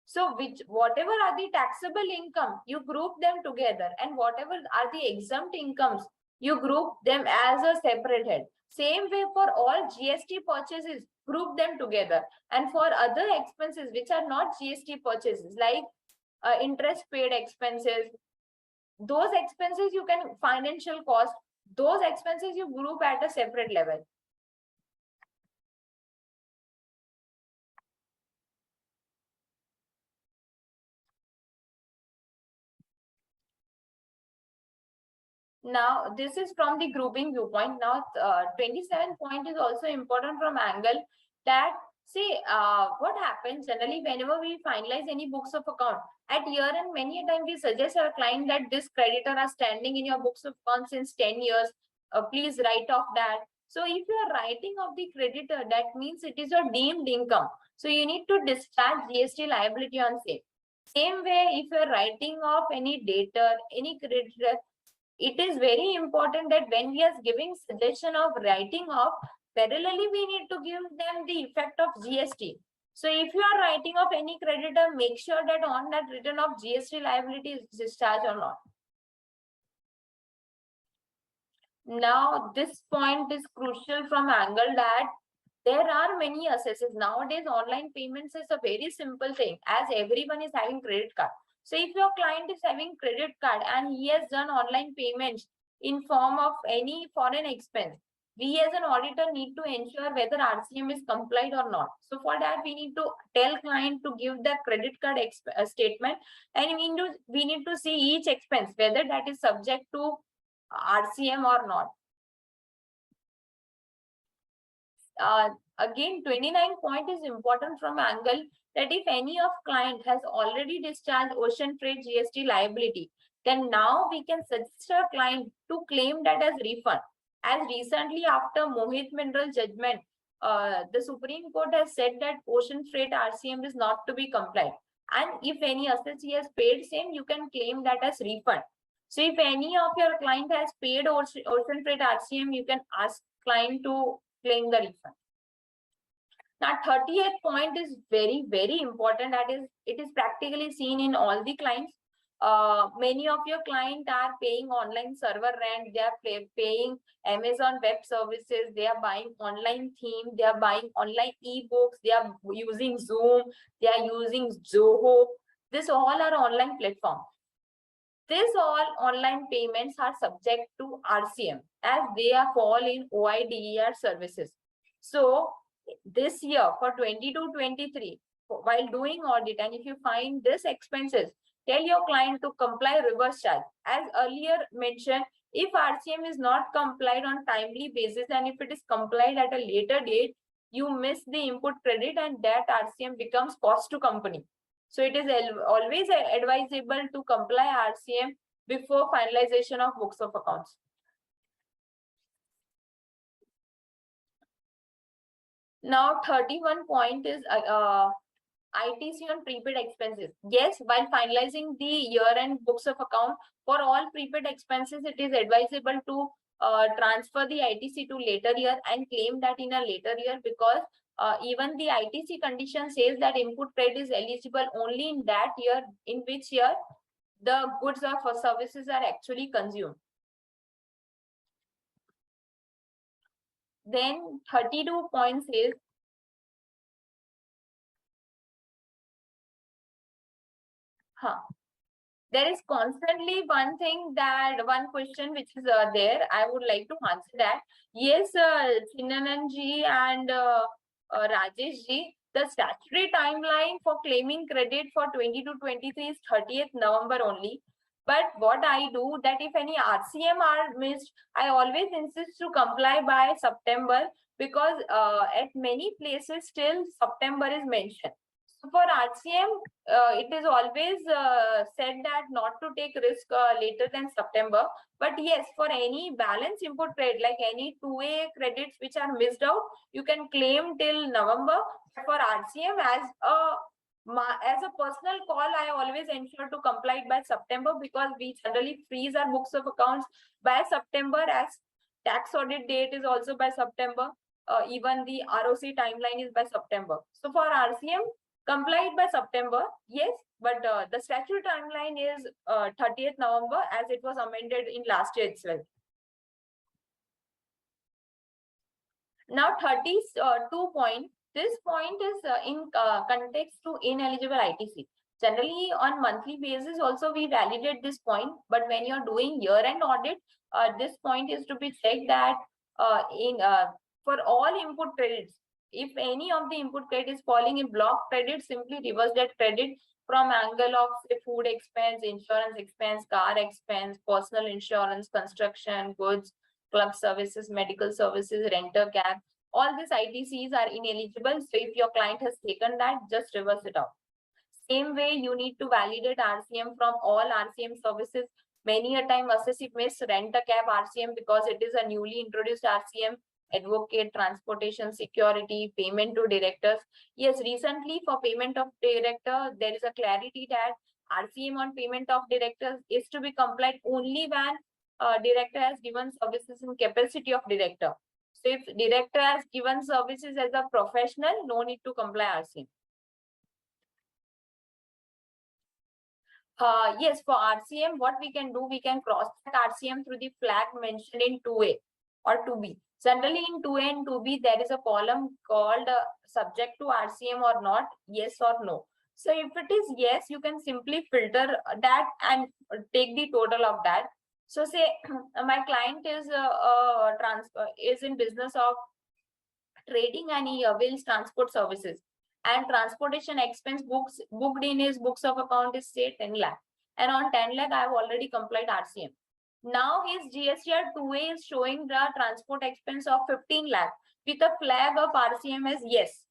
So whatever are the taxable income, you group them together, and whatever are the exempt incomes, you group them as a separate head. Same way for all GST purchases, group them together. And for other expenses which are not GST purchases, like interest paid expenses, those expenses you can financial cost, those expenses you group at a separate level. Now, this is from the grouping viewpoint. Now, 27 point is also important from angle that, see, what happens generally whenever we finalize any books of account at year end, many a time we suggest our client that this creditor are standing in your books of account since 10 years. Please write off that. So if you are writing off the creditor, that means it is your deemed income. So you need to discharge GST liability on same. Same way, if you are writing off any debtor, any creditor, it is very important that when we are giving suggestion of writing off, parallelly we need to give them the effect of GST. So if you are writing off any creditor, make sure that on that return of GST liability is discharged or not. Now, this point is crucial from angle that there are many assesses. Nowadays, online payments is a very simple thing as everyone is having credit card. So if your client is having credit card and he has done online payments in form of any foreign expense, we as an auditor need to ensure whether RCM is complied or not. So for that, we need to tell client to give the credit card statement, and we need to see each expense, whether that is subject to RCM or not. Again, 29 point is important from angle that if any of client has already discharged ocean freight GST liability, then now we can suggest our client to claim that as refund. As recently after Mohit Mineral judgment, the Supreme Court has said that ocean freight RCM is not to be complied. And if any assets he has paid same, you can claim that as refund. So if any of your client has paid ocean freight RCM, you can ask client to claim the refund. Now, 30th point is very, very important. That is, it is practically seen in all the clients. Many of your clients are paying online server rent. They are paying Amazon Web Services. They are buying online theme. They are buying online ebooks. They are using Zoom. They are using Zoho. This all are online platforms. These all online payments are subject to RCM as they are fall in OIDER services. So this year for 22-23, while doing audit, and if you find this expenses, tell your client to comply reverse charge. As earlier mentioned, if RCM is not complied on timely basis and if it is complied at a later date, you miss the input credit and that RCM becomes cost to company. So it is always advisable to comply RCM before finalization of books of accounts. Now, 31 point is ITC on prepaid expenses. Yes, while finalizing the year-end books of account, for all prepaid expenses, it is advisable to transfer the ITC to later year and claim that in a later year, because Even the ITC condition says that input credit is eligible only in that year in which year the goods or services are actually consumed. Then 32 points is there is constantly one question which is there. I would like to answer that. Yes, Chinnanan ji and Rajesh ji, the statutory timeline for claiming credit for 22-23 is 30th November only. But what I do that if any RCM are missed, I always insist to comply by September, because at many places still September is mentioned. So for RCM, it is always said that not to take risk later than September. But yes, for any balance input credit, like any 2A credits which are missed out, you can claim till November. For RCM, as a personal call, I always ensure to comply it by September, because we generally freeze our books of accounts by September, as tax audit date is also by September. Even the ROC timeline is by September. So for RCM, complied by September, yes, but the statutory timeline is 30th November, as it was amended in last year itself. Now 32 point. This point is in context to ineligible ITC. Generally, on monthly basis also we validate this point, but when you're doing year-end audit, this point is to be checked that for all input credits, if any of the input credit is falling in block credit, simply reverse that credit from angle of say, food expense, insurance expense, car expense, personal insurance, construction, goods, club services, medical services, renter cap. All these ITCs are ineligible. So if your client has taken that, just reverse it out. Same way, you need to validate RCM from all RCM services. Many a time assessee miss rent a cab RCM because it is a newly introduced RCM. Advocate, transportation, security, payment to directors. Yes, recently for payment of director, there is a clarity that RCM on payment of directors is to be complied only when director has given services in capacity of director. So if director has given services as a professional, no need to comply RCM. Yes, for RCM, what we can do, we can cross-check RCM through the flag mentioned in 2A or 2B. Generally, in 2A and 2B, there is a column called subject to RCM or not, yes or no. So if it is yes, you can simply filter that and take the total of that. So say my client is in business of trading and he avails transport services, and transportation expense booked in his books of account is say 10 lakh, and on 10 lakh I have already complied RCM. Now his GSTR-2A is showing the transport expense of 15 lakh with a flag of RCM as yes.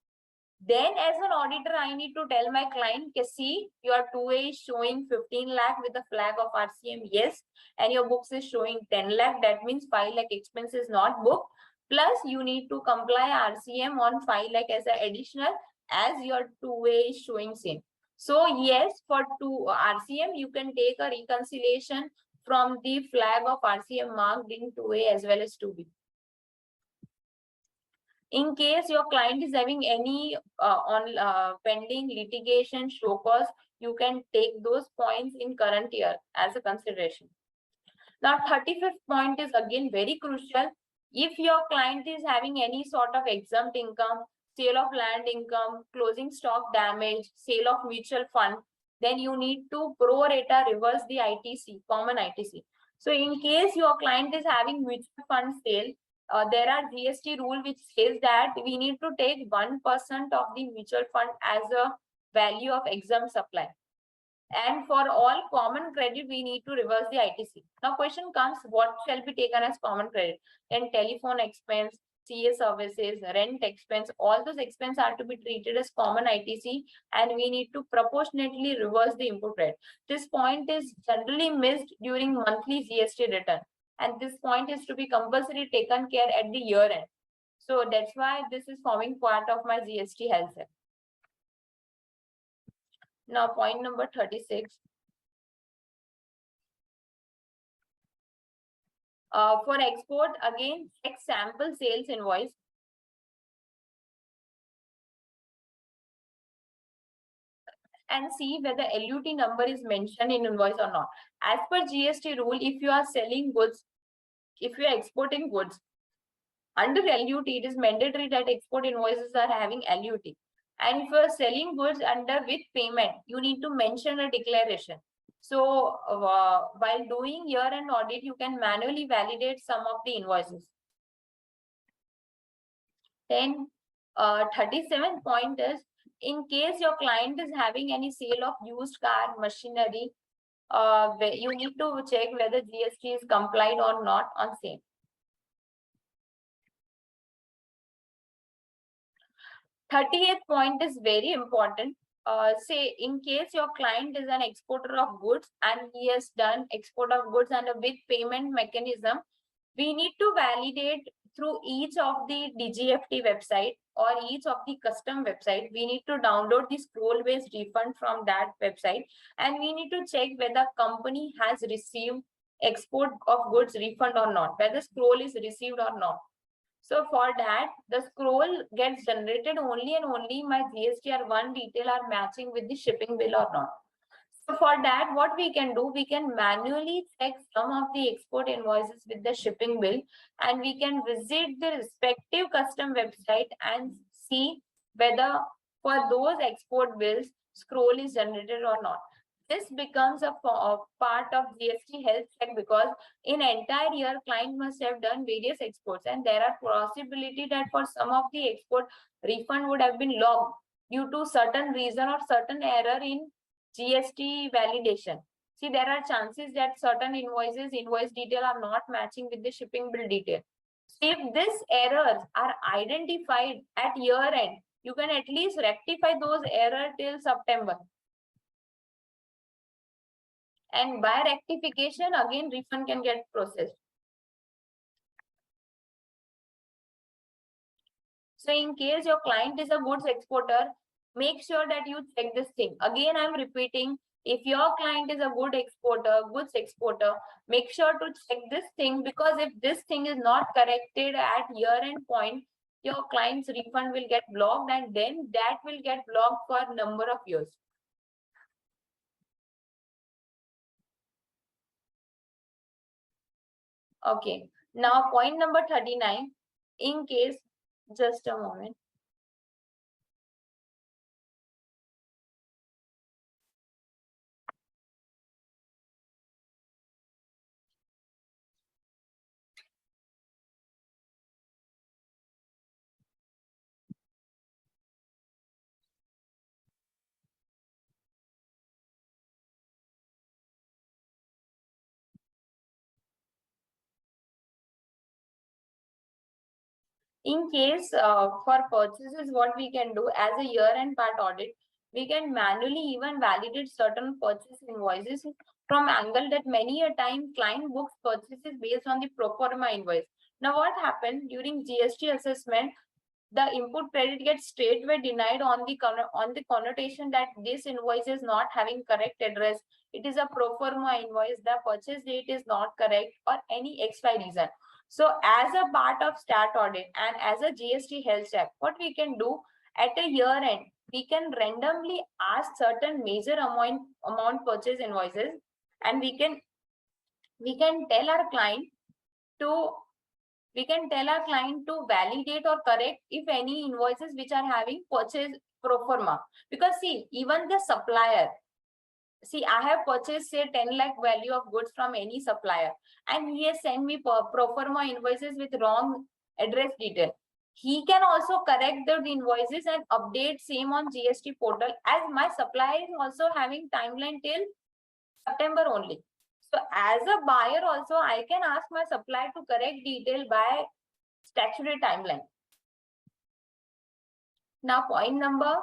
Then as an auditor, I need to tell my client, see, your 2A is showing 15 lakh with a flag of RCM, yes, and your books is showing 10 lakh. That means 5 lakh expense is not booked. Plus, you need to comply RCM on 5 lakh as an additional, as your 2A is showing same. So yes, for RCM, you can take a reconciliation from the flag of RCM marked in 2A as well as 2B. In case your client is having any pending litigation, show cause, you can take those points in current year as a consideration. Now, 35th point is again very crucial. If your client is having any sort of exempt income, sale of land income, closing stock damage, sale of mutual fund, then you need to pro rata reverse the ITC, common ITC. So in case your client is having mutual fund sale, there are GST rule which says that we need to take 1% of the mutual fund as a value of exempt supply. And for all common credit, we need to reverse the ITC. Now question comes, what shall be taken as common credit? Then telephone expense, CA services, rent expense, all those expenses are to be treated as common ITC, and we need to proportionately reverse the input rate. This point is generally missed during monthly GST return, and this point is to be compulsory taken care at the year end. So that's why this is forming part of my GST Health Check. Now point number 36. For export, again, check sample sales invoice. and see whether LUT number is mentioned in invoice or not. As per GST rule, if you are selling goods, if you are exporting goods under LUT, it is mandatory that export invoices are having LUT. And if you are selling goods under with payment, you need to mention a declaration. So while doing year-end audit, you can manually validate some of the invoices. Then 37th point is, in case your client is having any sale of used car, machinery, you need to check whether GST is complied or not on same. 38th point is very important. Say in case your client is an exporter of goods and he has done export of goods under with payment mechanism, we need to validate through each of the DGFT website or each of the custom website. We need to download the scroll based refund from that website, and we need to check whether company has received export of goods refund or not, whether scroll is received or not. So for that, the scroll gets generated only and only my GSTR-1 detail are matching with the shipping bill or not. So for that, what we can do, we can manually check some of the export invoices with the shipping bill, and we can visit the respective custom website and see whether for those export bills, scroll is generated or not. This becomes a part of GST Health Check, because in entire year, client must have done various exports, and there are possibility that for some of the export, refund would have been logged due to certain reason or certain error in GST validation. See, there are chances that certain invoice detail are not matching with the shipping bill detail. So if these errors are identified at year end, you can at least rectify those errors till September. And by rectification, again, refund can get processed. So in case your client is a goods exporter, make sure that you check this thing. Again, I'm repeating, if your client is a goods exporter, make sure to check this thing, because if this thing is not corrected at year-end point, your client's refund will get blocked, and then that will get blocked for a number of years. Okay, now point number 39, in case, just a moment. In case for purchases, what we can do as a year-end part audit, we can manually even validate certain purchase invoices from angle that many a time client books purchases based on the pro forma invoice. Now, what happened during GST assessment? The input credit gets straightway denied on the connotation that this invoice is not having correct address. It is a pro forma invoice. The purchase date is not correct, or any XY reason. So as a part of stat audit and as a GST health check, what we can do at a year end, we can randomly ask certain major amount purchase invoices, and we can tell our client to validate or correct if any invoices which are having purchase pro forma. Because see, even the supplier, see, I have purchased say 10 lakh value of goods from any supplier, and he has sent me pro forma invoices with wrong address detail. He can also correct the invoices and update same on GST portal, as my supplier is also having timeline till September only. So as a buyer also, I can ask my supplier to correct detail by statutory timeline. Now point number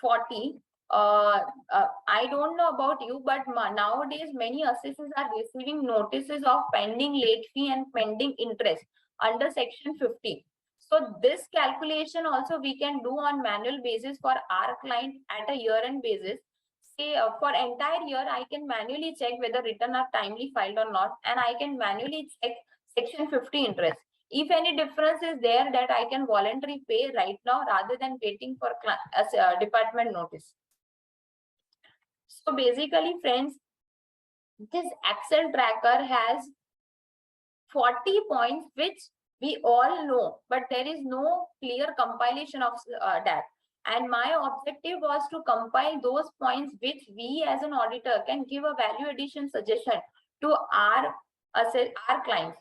40. I don't know about you, but nowadays many assessors are receiving notices of pending late fee and pending interest under section 50. So this calculation also we can do on manual basis for our client at a year-end basis. Say for entire year, I can manually check whether return are timely filed or not, and I can manually check section 50 interest. If any difference is there, that I can voluntarily pay right now rather than waiting for department notice. So basically, friends, this Excel tracker has 40 points which we all know, but there is no clear compilation of that. And my objective was to compile those points which we as an auditor can give a value addition suggestion to our clients.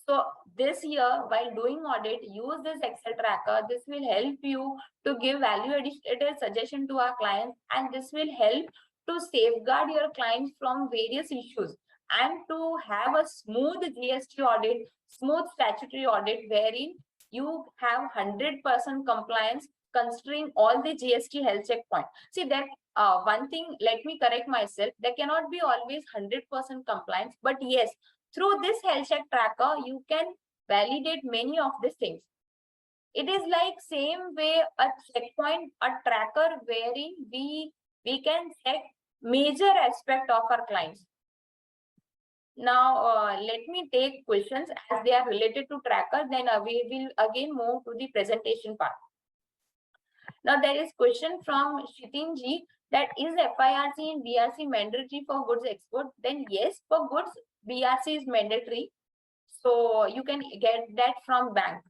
So this year, while doing audit, use this Excel tracker. This will help you to give value addition suggestion to our clients, and this will help to safeguard your clients from various issues and to have a smooth GST audit, smooth statutory audit, wherein you have 100% compliance considering all the GST health check points. See that one thing, let me correct myself, there cannot be always 100% compliance, but yes, through this health check tracker, you can validate many of these things. It is like same way a checkpoint, a tracker wherein we can check major aspect of our clients. Now, let me take questions as they are related to tracker, then we will again move to the presentation part. Now, there is question from Shitin ji that is FIRC and BRC mandatory for goods export? Then yes, for goods, BRC is mandatory. So you can get that from bank.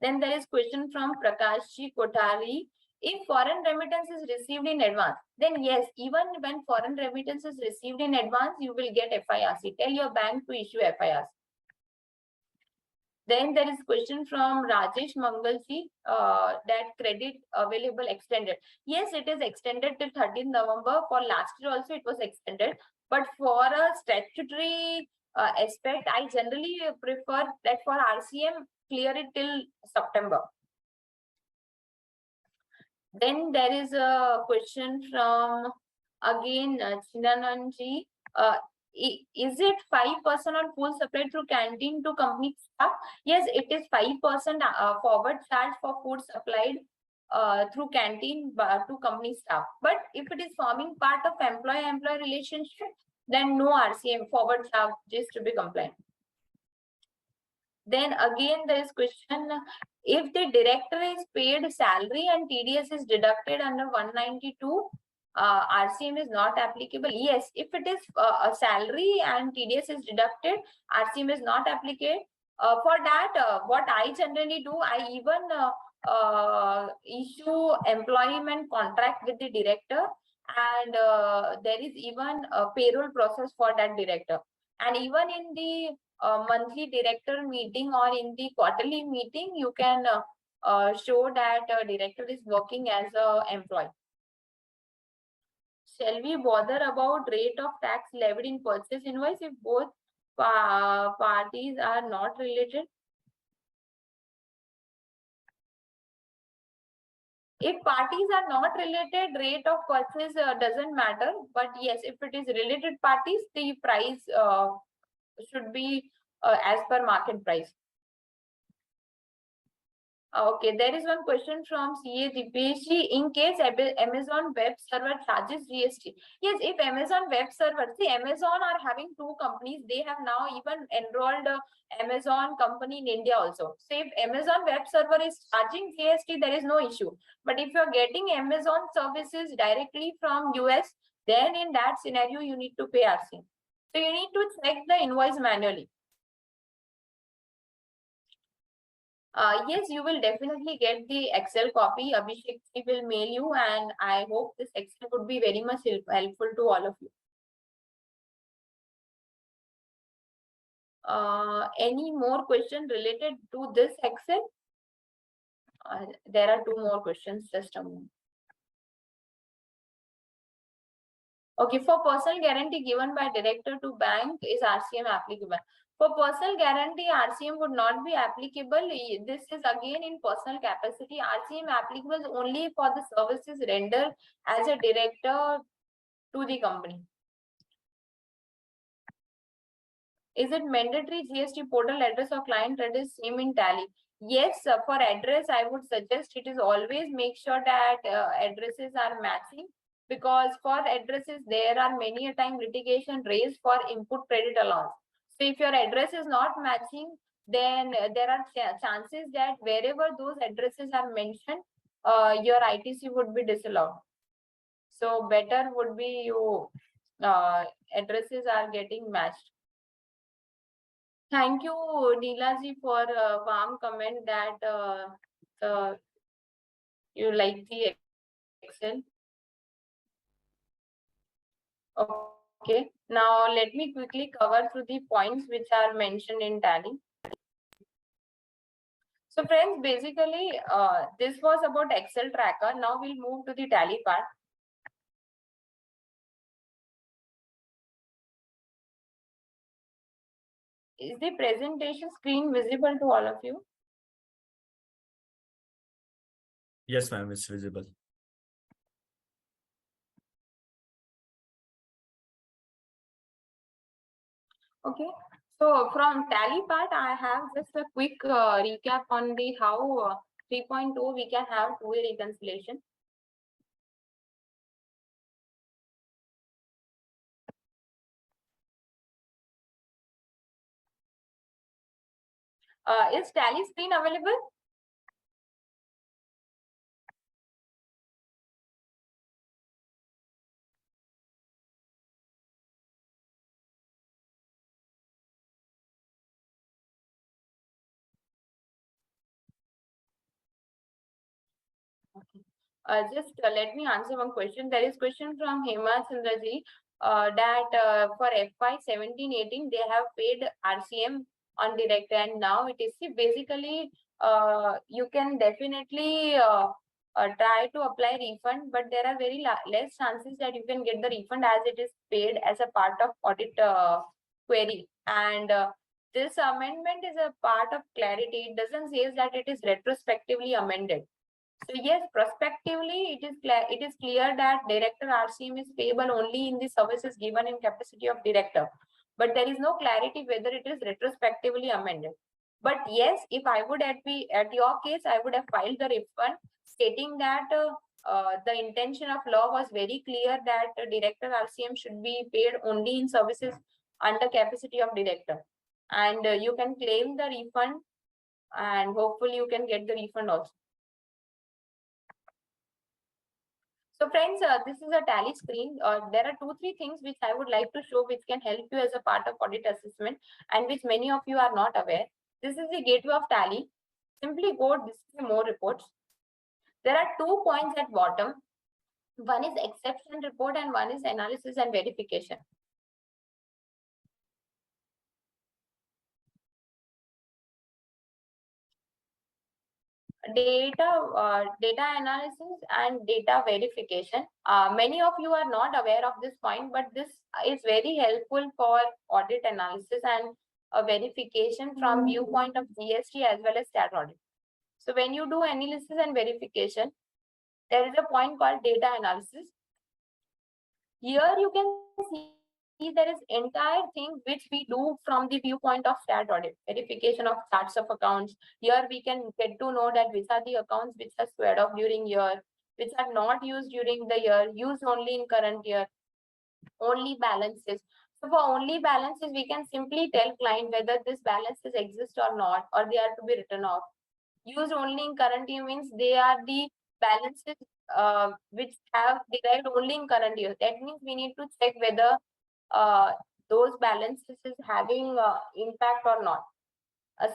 Then there is question from Prakashji Kothari. If foreign remittance is received in advance, then yes, even when foreign remittance is received in advance, you will get FIRC. Tell your bank to issue FIRC. Then there is question from Rajesh Mangalji that credit available extended. Yes, it is extended till 13th November. For last year also it was extended. But for a statutory aspect, I generally prefer that for RCM, clear it till September. Then there is a question from again Chinananji. Is it 5% on full supply through canteen to company staff? Yes, it is 5% forward charge for food supplied through canteen to company staff. But if it is forming part of employee-employee relationship, then no RCM forward charge is to be compliant. Then again there is question, if the director is paid salary and TDS is deducted under 192, RCM is not applicable. Yes, if it is a salary and TDS is deducted, RCM is not applicable. For that, what I generally do, I even issue employment contract with the director, and there is even a payroll process for that director. And even in the monthly director meeting or in the quarterly meeting, you can show that director is working as an employee. Shall we bother about rate of tax levied in purchase invoice if both parties are not related? If parties are not related, rate of purchase doesn't matter. But yes, if it is related parties, the price should be as per market price. Okay, there is one question from CA Dipeshi. In case Amazon web server charges GST. Yes, if Amazon web server, see, Amazon are having two companies. They have now even enrolled Amazon company in India also. So if Amazon web server is charging GST, there is no issue. But if you're getting Amazon services directly from US, then in that scenario, you need to pay RC. So you need to check the invoice manually. Yes, you will definitely get the Excel copy. Abhishek will mail you, and I hope this Excel would be very much helpful to all of you. Any more questions related to this Excel? There are two more questions, just a moment. Okay, for personal guarantee given by director to bank, is RCM applicable? For personal guarantee, RCM would not be applicable. This is again in personal capacity. RCM applicable only for the services rendered as a director to the company. Is it mandatory GST portal address or client address same in Tally? Yes, for address, I would suggest it is always make sure that addresses are matching, because for addresses, there are many a time litigation raised for input credit allowance. So if your address is not matching, then there are chances that wherever those addresses are mentioned, your ITC would be disallowed. So better would be you addresses are getting matched. Thank you, Neelaji, for a warm comment that you like the Excel. Okay, now let me quickly cover through the points which are mentioned in Tally. So friends, basically, this was about Excel tracker. Now we'll move to the Tally part. Is the presentation screen visible to all of you? Yes, ma'am, it's visible. Okay. So from Tally part, I have just a quick recap on the how 3.2 we can have two-way reconciliation. Is Tally screen available? Okay. Just let me answer one question. There is question from Hema Chandraji that for FY 17-18 they have paid RCM on direct, and now it is basically you can definitely try to apply refund, but there are very less chances that you can get the refund as it is paid as a part of audit query. And this amendment is a part of clarity. It doesn't say that it is retrospectively amended. So yes, prospectively, it is clear that director RCM is payable only in the services given in capacity of director, but there is no clarity whether it is retrospectively amended. But yes, if I would at your case, I would have filed the refund stating that the intention of law was very clear that director RCM should be paid only in services under capacity of director, and you can claim the refund, and hopefully you can get the refund also. So friends, this is a Tally screen. There are 2-3 things which I would like to show which can help you as a part of audit assessment and which many of you are not aware. This is the gateway of Tally. Simply go display more reports. There are 2 points at bottom. One is exception report and one is analysis and verification. Data analysis and data verification. Many of you are not aware of this point, but this is very helpful for audit analysis and verification from viewpoint of GST as well as stat audit. So when you do analysis and verification, there is a point called data analysis. Here you can see there is entire thing which we do from the viewpoint of stat audit, verification of charts of accounts. Here we can get to know that which are the accounts which are squared off during year, which are not used during the year, used only in current year, only balances. So for only balances, we can simply tell client whether this balances exist or not, or they are to be written off. Used only in current year means they are the balances which have derived only in current year. That means we need to check whether those balances is having impact or not.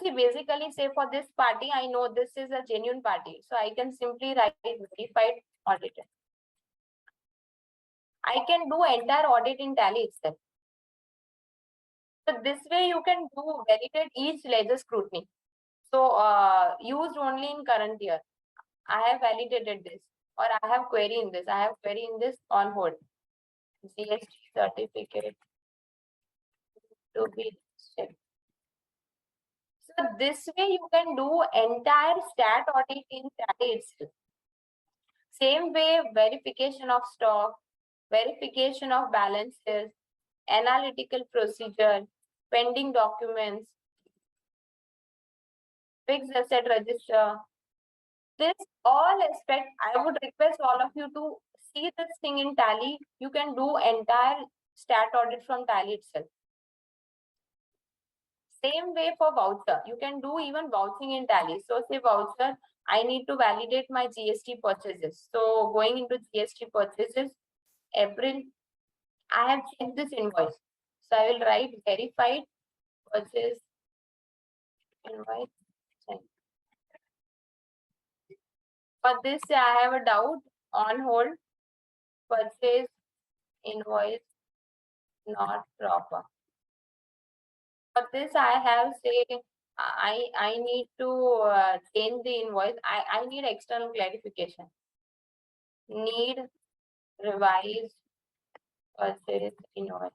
See, basically say for this party, I know this is a genuine party. So I can simply write verified audited. I can do entire audit in Tally itself. So this way you can do validate each ledger scrutiny. So used only in current year. I have validated this, or I have query in this. I have query in this on hold. GST certificate to be checked. So this way you can do entire stat audit in Tally itself. Same way, verification of stock, verification of balances, analytical procedure, pending documents, fixed asset register. This all aspect, I would request all of you to see this thing in Tally. You can do entire stat audit from Tally itself. Same way for voucher, you can do even vouching in Tally. So say voucher, I need to validate my GST purchases. So going into GST purchases, April, I have checked this invoice. So I will write verified purchase invoice. Check. For this, I have a doubt, on hold, purchase invoice not proper. For this, I have say I need to change the invoice. I need external clarification. Need revised purchase invoice.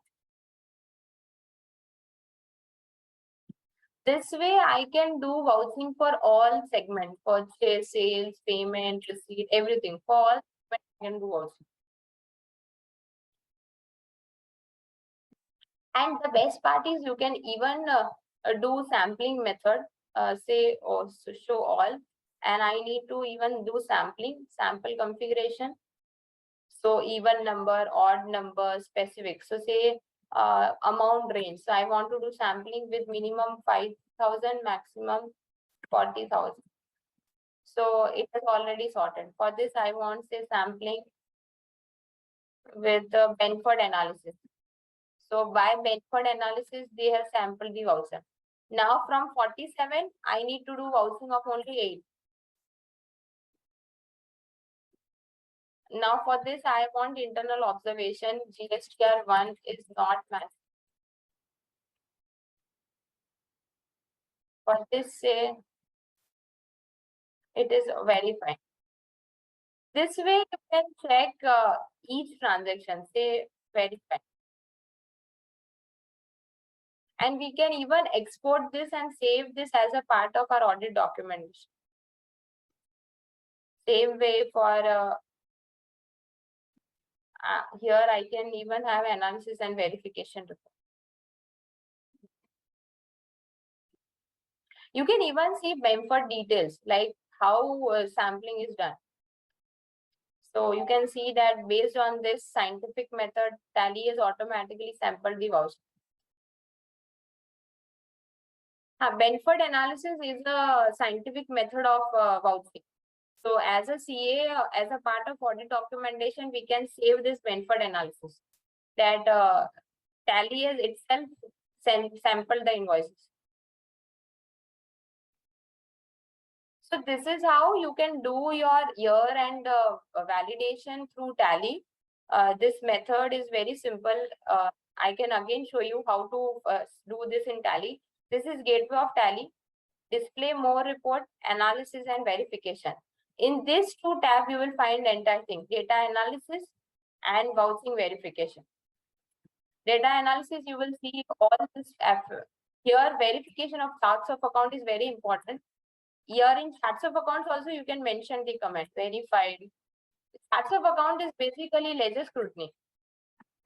This way, I can do vouching for all segments: purchase, sales, payment, receipt, everything. For all segments, I can do vouching. And the best part is you can even do sampling method, say or show all, and I need to even do sampling, sample configuration. So even number, odd number, specific. So say amount range. So I want to do sampling with minimum 5,000, maximum 40,000. So it is already sorted. For this, I want say sampling with the Benford analysis. So by Benford analysis, they have sampled the voucher. Now from 47, I need to do vouching of only 8. Now for this, I want internal observation. GSTR-1 is not matched. For this, say it is verified. This way, you can check each transaction, say verified. And we can even export this and save this as a part of our audit documentation. Same way for here, I can even have analysis and verification report. You can even see Benford details, like how sampling is done. So you can see that based on this scientific method, Tally has automatically sampled the voucher. Benford analysis is a scientific method of vouching. So as a CA, as a part of audit documentation, we can save this Benford analysis that Tally has itself sampled the invoices. So this is how you can do your year-end validation through Tally. This method is very simple. I can again show you how to do this in Tally. This is gateway of Tally. Display more report, analysis and verification. In this two tab, you will find the entire thing: data analysis and vouching verification. Data analysis, you will see all this effort. Here, verification of charts of account is very important. Here in charts of accounts also, you can mention the comment verified. Charts of account is basically ledger scrutiny.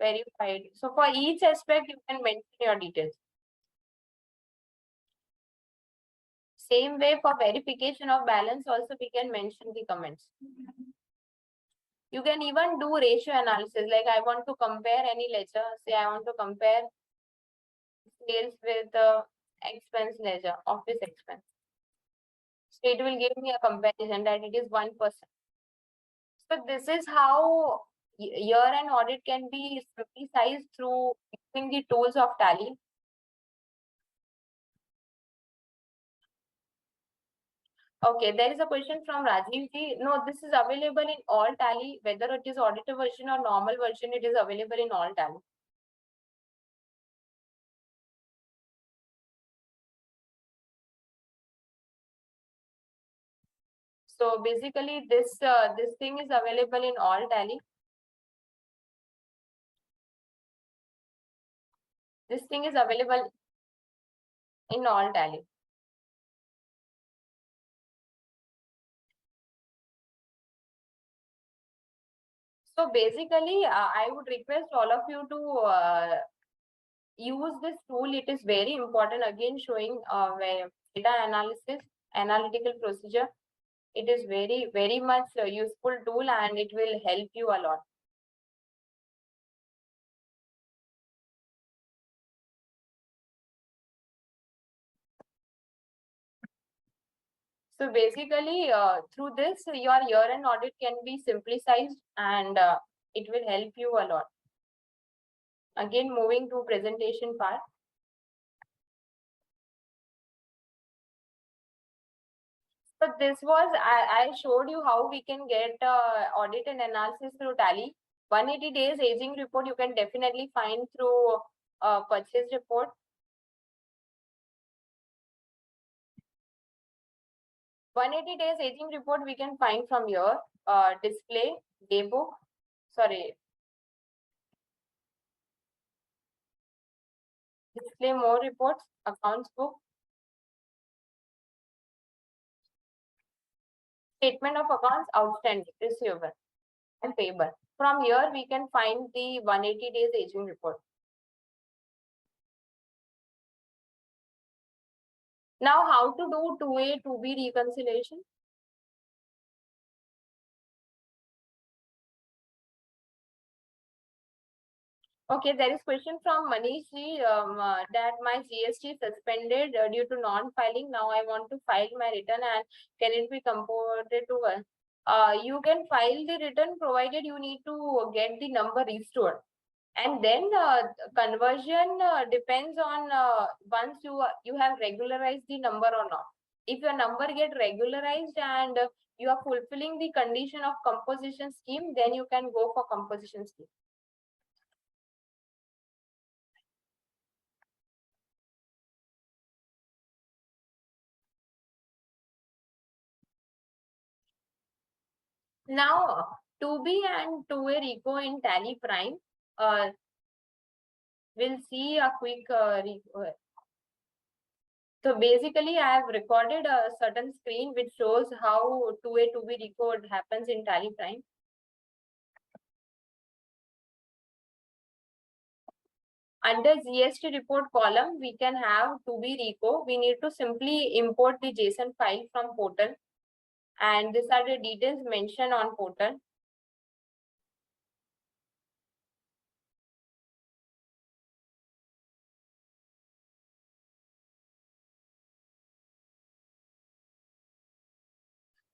Verified. So for each aspect, you can mention your details. Same way for verification of balance, also we can mention the comments. You can even do ratio analysis. Like I want to compare any ledger. Say I want to compare sales with expense ledger, office expense. So it will give me a comparison that it is 1%. So this is how year-end audit can be synthesized through using the tools of Tally. Okay, there is a question from Rajiv ji. No, this is available in all Tally, whether it is auditor version or normal version, it is available in all Tally. So basically, this thing is available in all Tally. This thing is available in all Tally. So basically, I would request all of you to use this tool. It is very important. Again, showing data analysis, analytical procedure. It is very much a useful tool and it will help you a lot. So basically, through this, your year-end audit can be simplified and it will help you a lot. Again, moving to presentation part. So this was, I showed you how we can get audit and analysis through Tally. 180 days aging report you can definitely find through purchase report. 180 days aging report we can find from here. Display, daybook, sorry. Display more reports, accounts book. Statement of accounts, outstanding, receivable, and payable. From here, we can find the 180 days aging report. Now, how to do 2A, 2B reconciliation? Okay, there is question from Manish ji that my GST suspended due to non-filing. Now I want to file my return and can it be comported to one? You can file the return provided you need to get the number restored. And then conversion depends on once you have regularized the number or not. If your number get regularized and you are fulfilling the condition of composition scheme, then you can go for composition scheme. Now, 2B and 2A RECO in TallyPrime, we'll see a quick so basically, I have recorded a certain screen which shows how 2A, 2B RECO happens in TallyPrime. Under GST report column, we can have 2B RECO. We need to simply import the JSON file from portal. And these are the details mentioned on portal.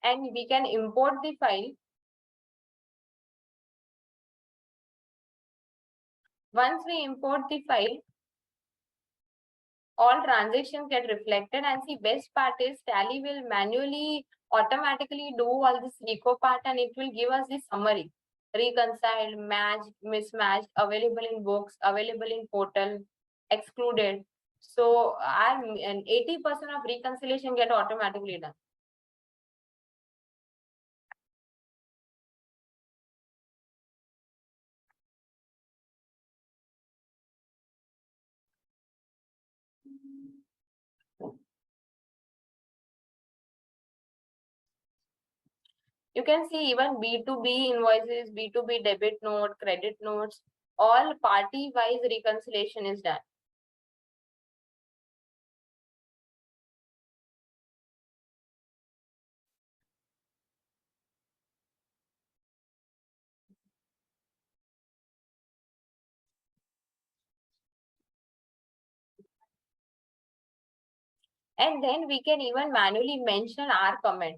And we can import the file. Once we import the file, all transactions get reflected, and the best part is Tally will manually automatically do all this RECO part and it will give us the summary. Reconciled, matched, mismatched, available in books, available in portal, excluded. So our 80% of reconciliation get automatically done. You can see even B2B invoices, B2B debit note, credit notes, all party-wise reconciliation is done. And then we can even manually mention our comment.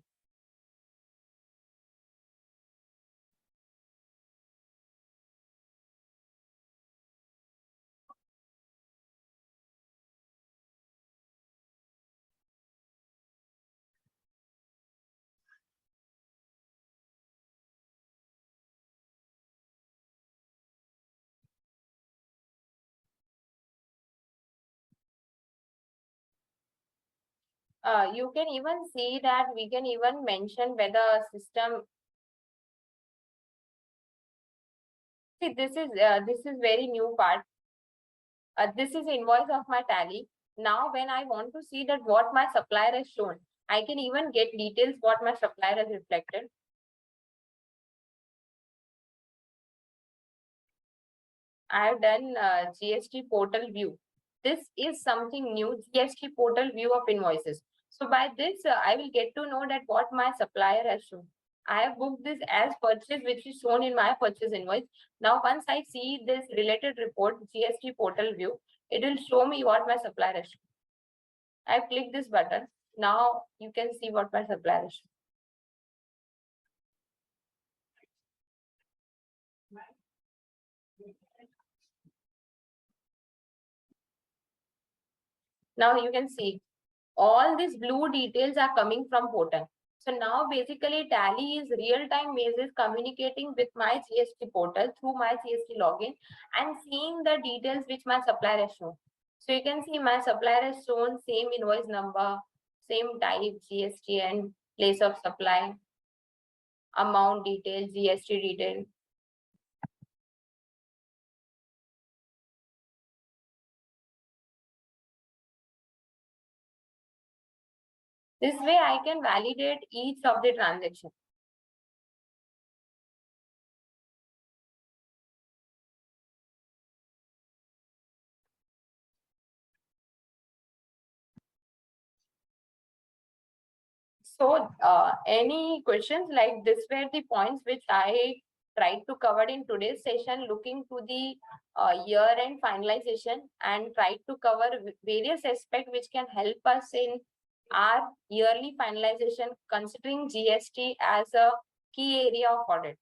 You can even see that we can even mention whether system. See, this is very new part. This is invoice of my Tally. Now, when I want to see that what my supplier has shown, I can even get details what my supplier has reflected. I have done GST portal view. This is something new, GST portal view of invoices. So by this, I will get to know that what my supplier has shown. I have booked this as purchase, which is shown in my purchase invoice. Now, once I see this related report, GST portal view, it will show me what my supplier has shown. I click this button. Now you can see what my supplier is. Now you can see all these blue details are coming from portal. So now basically Tally is real-time basis communicating with my GST portal through my GST login and seeing the details which my supplier has shown. So you can see my supplier has shown same invoice number, same type, GST and place of supply, amount detail, GST detail. This way I can validate each of the transactions. So any questions? Like this were the points which I tried to cover in today's session, looking to the year-end finalization and tried to cover various aspects which can help us in our yearly finalization, considering GST as a key area of audit.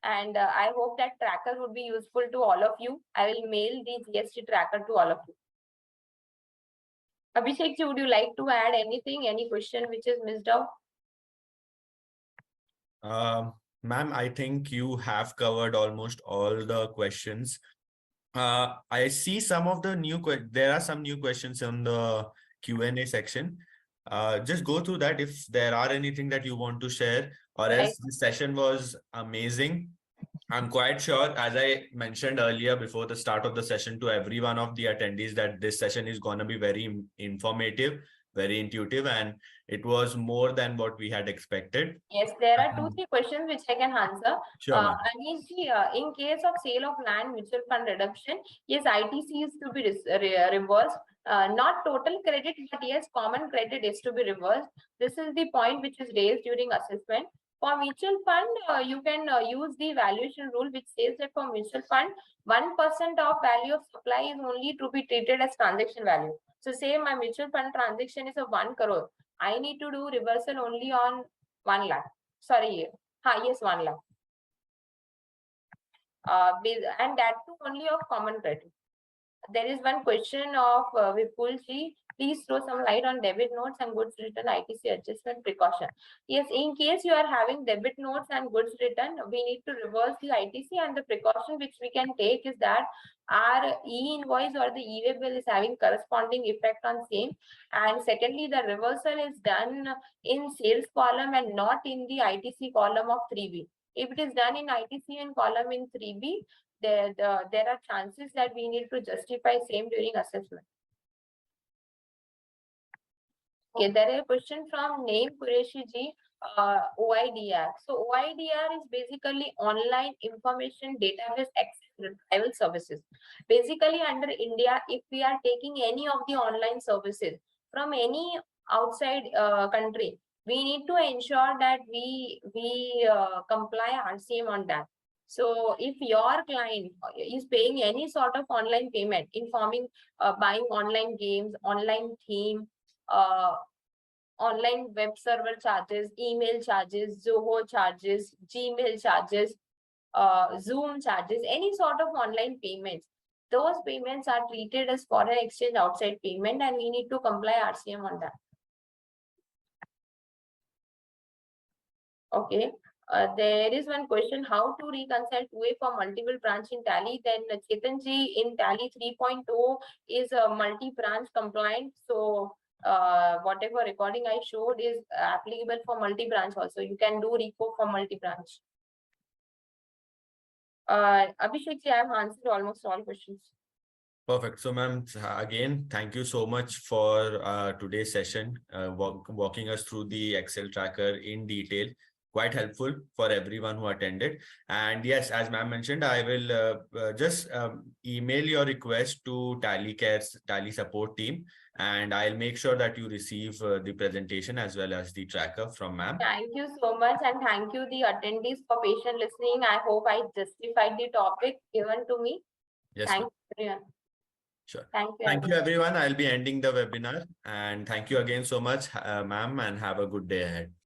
And I hope that tracker would be useful to all of you. I will mail the GST tracker to all of you. Abhishek, would you like to add anything, any question which is missed out? Ma'am, I think you have covered almost all the questions. I see some of the there are some new questions on the Q&A section. Just go through that if there are anything that you want to share, or Right. else the session was amazing. I'm quite sure, as I mentioned earlier before the start of the session to every one of the attendees, that this session is going to be very informative, very intuitive, and it was more than what we had expected. Yes, there are 2-3 questions which I can answer. Sure, ma'am. In case of sale of land mutual fund redemption, yes, ITC is to be reversed. Not total credit, but yes, common credit is to be reversed. This is the point which is raised during assessment. For mutual fund, you can use the valuation rule which says that for mutual fund, 1% of value of supply is only to be treated as transaction value. So say my mutual fund transaction is of 1 crore. I need to do reversal only on 1 lakh. Sorry, yes, 1 lakh. And that too only of common credit. There is one question of Vipulji. Please throw some light on debit notes and goods return ITC adjustment precaution. Yes, in case you are having debit notes and goods return, we need to reverse the ITC, and the precaution which we can take is that our e-invoice or the e-way bill is having corresponding effect on same. And secondly, the reversal is done in sales column and not in the ITC column of 3B. If it is done in ITC and column in 3B, there are chances that we need to justify same during assessment. Okay, there is a question from Name Qureshi ji, OIDR. So OIDR is basically online information database access retrieval services. Basically under India, if we are taking any of the online services from any outside country, we need to ensure that we comply RCM on that. So if your client is paying any sort of online payment, informing buying online games, online theme, online web server charges, email charges, Zoho charges, Gmail charges, Zoom charges, any sort of online payments, those payments are treated as foreign exchange outside payment, and we need to comply RCM on that. Okay. There is one question, how to reconcile 2A for multiple branch in Tally. Then Chetanji, in Tally 3.0 is multi-branch compliant. So whatever recording I showed is applicable for multi-branch also. You can do repo for multi-branch. Abhishek, I have answered almost all questions. Perfect. So, ma'am, again, thank you so much for today's session, walking us through the Excel tracker in detail. Quite helpful for everyone who attended. And yes, as ma'am mentioned, I will just email your request to TallyCare's Tally support team, and I'll make sure that you receive the presentation as well as the tracker from ma'am. Thank you so much, and thank you the attendees for patient listening. I hope I justified the topic given to me. Yes, thank you everyone. Sure. Thank you. Thank you, everyone. I'll be ending the webinar. And thank you again so much, ma'am, and have a good day ahead.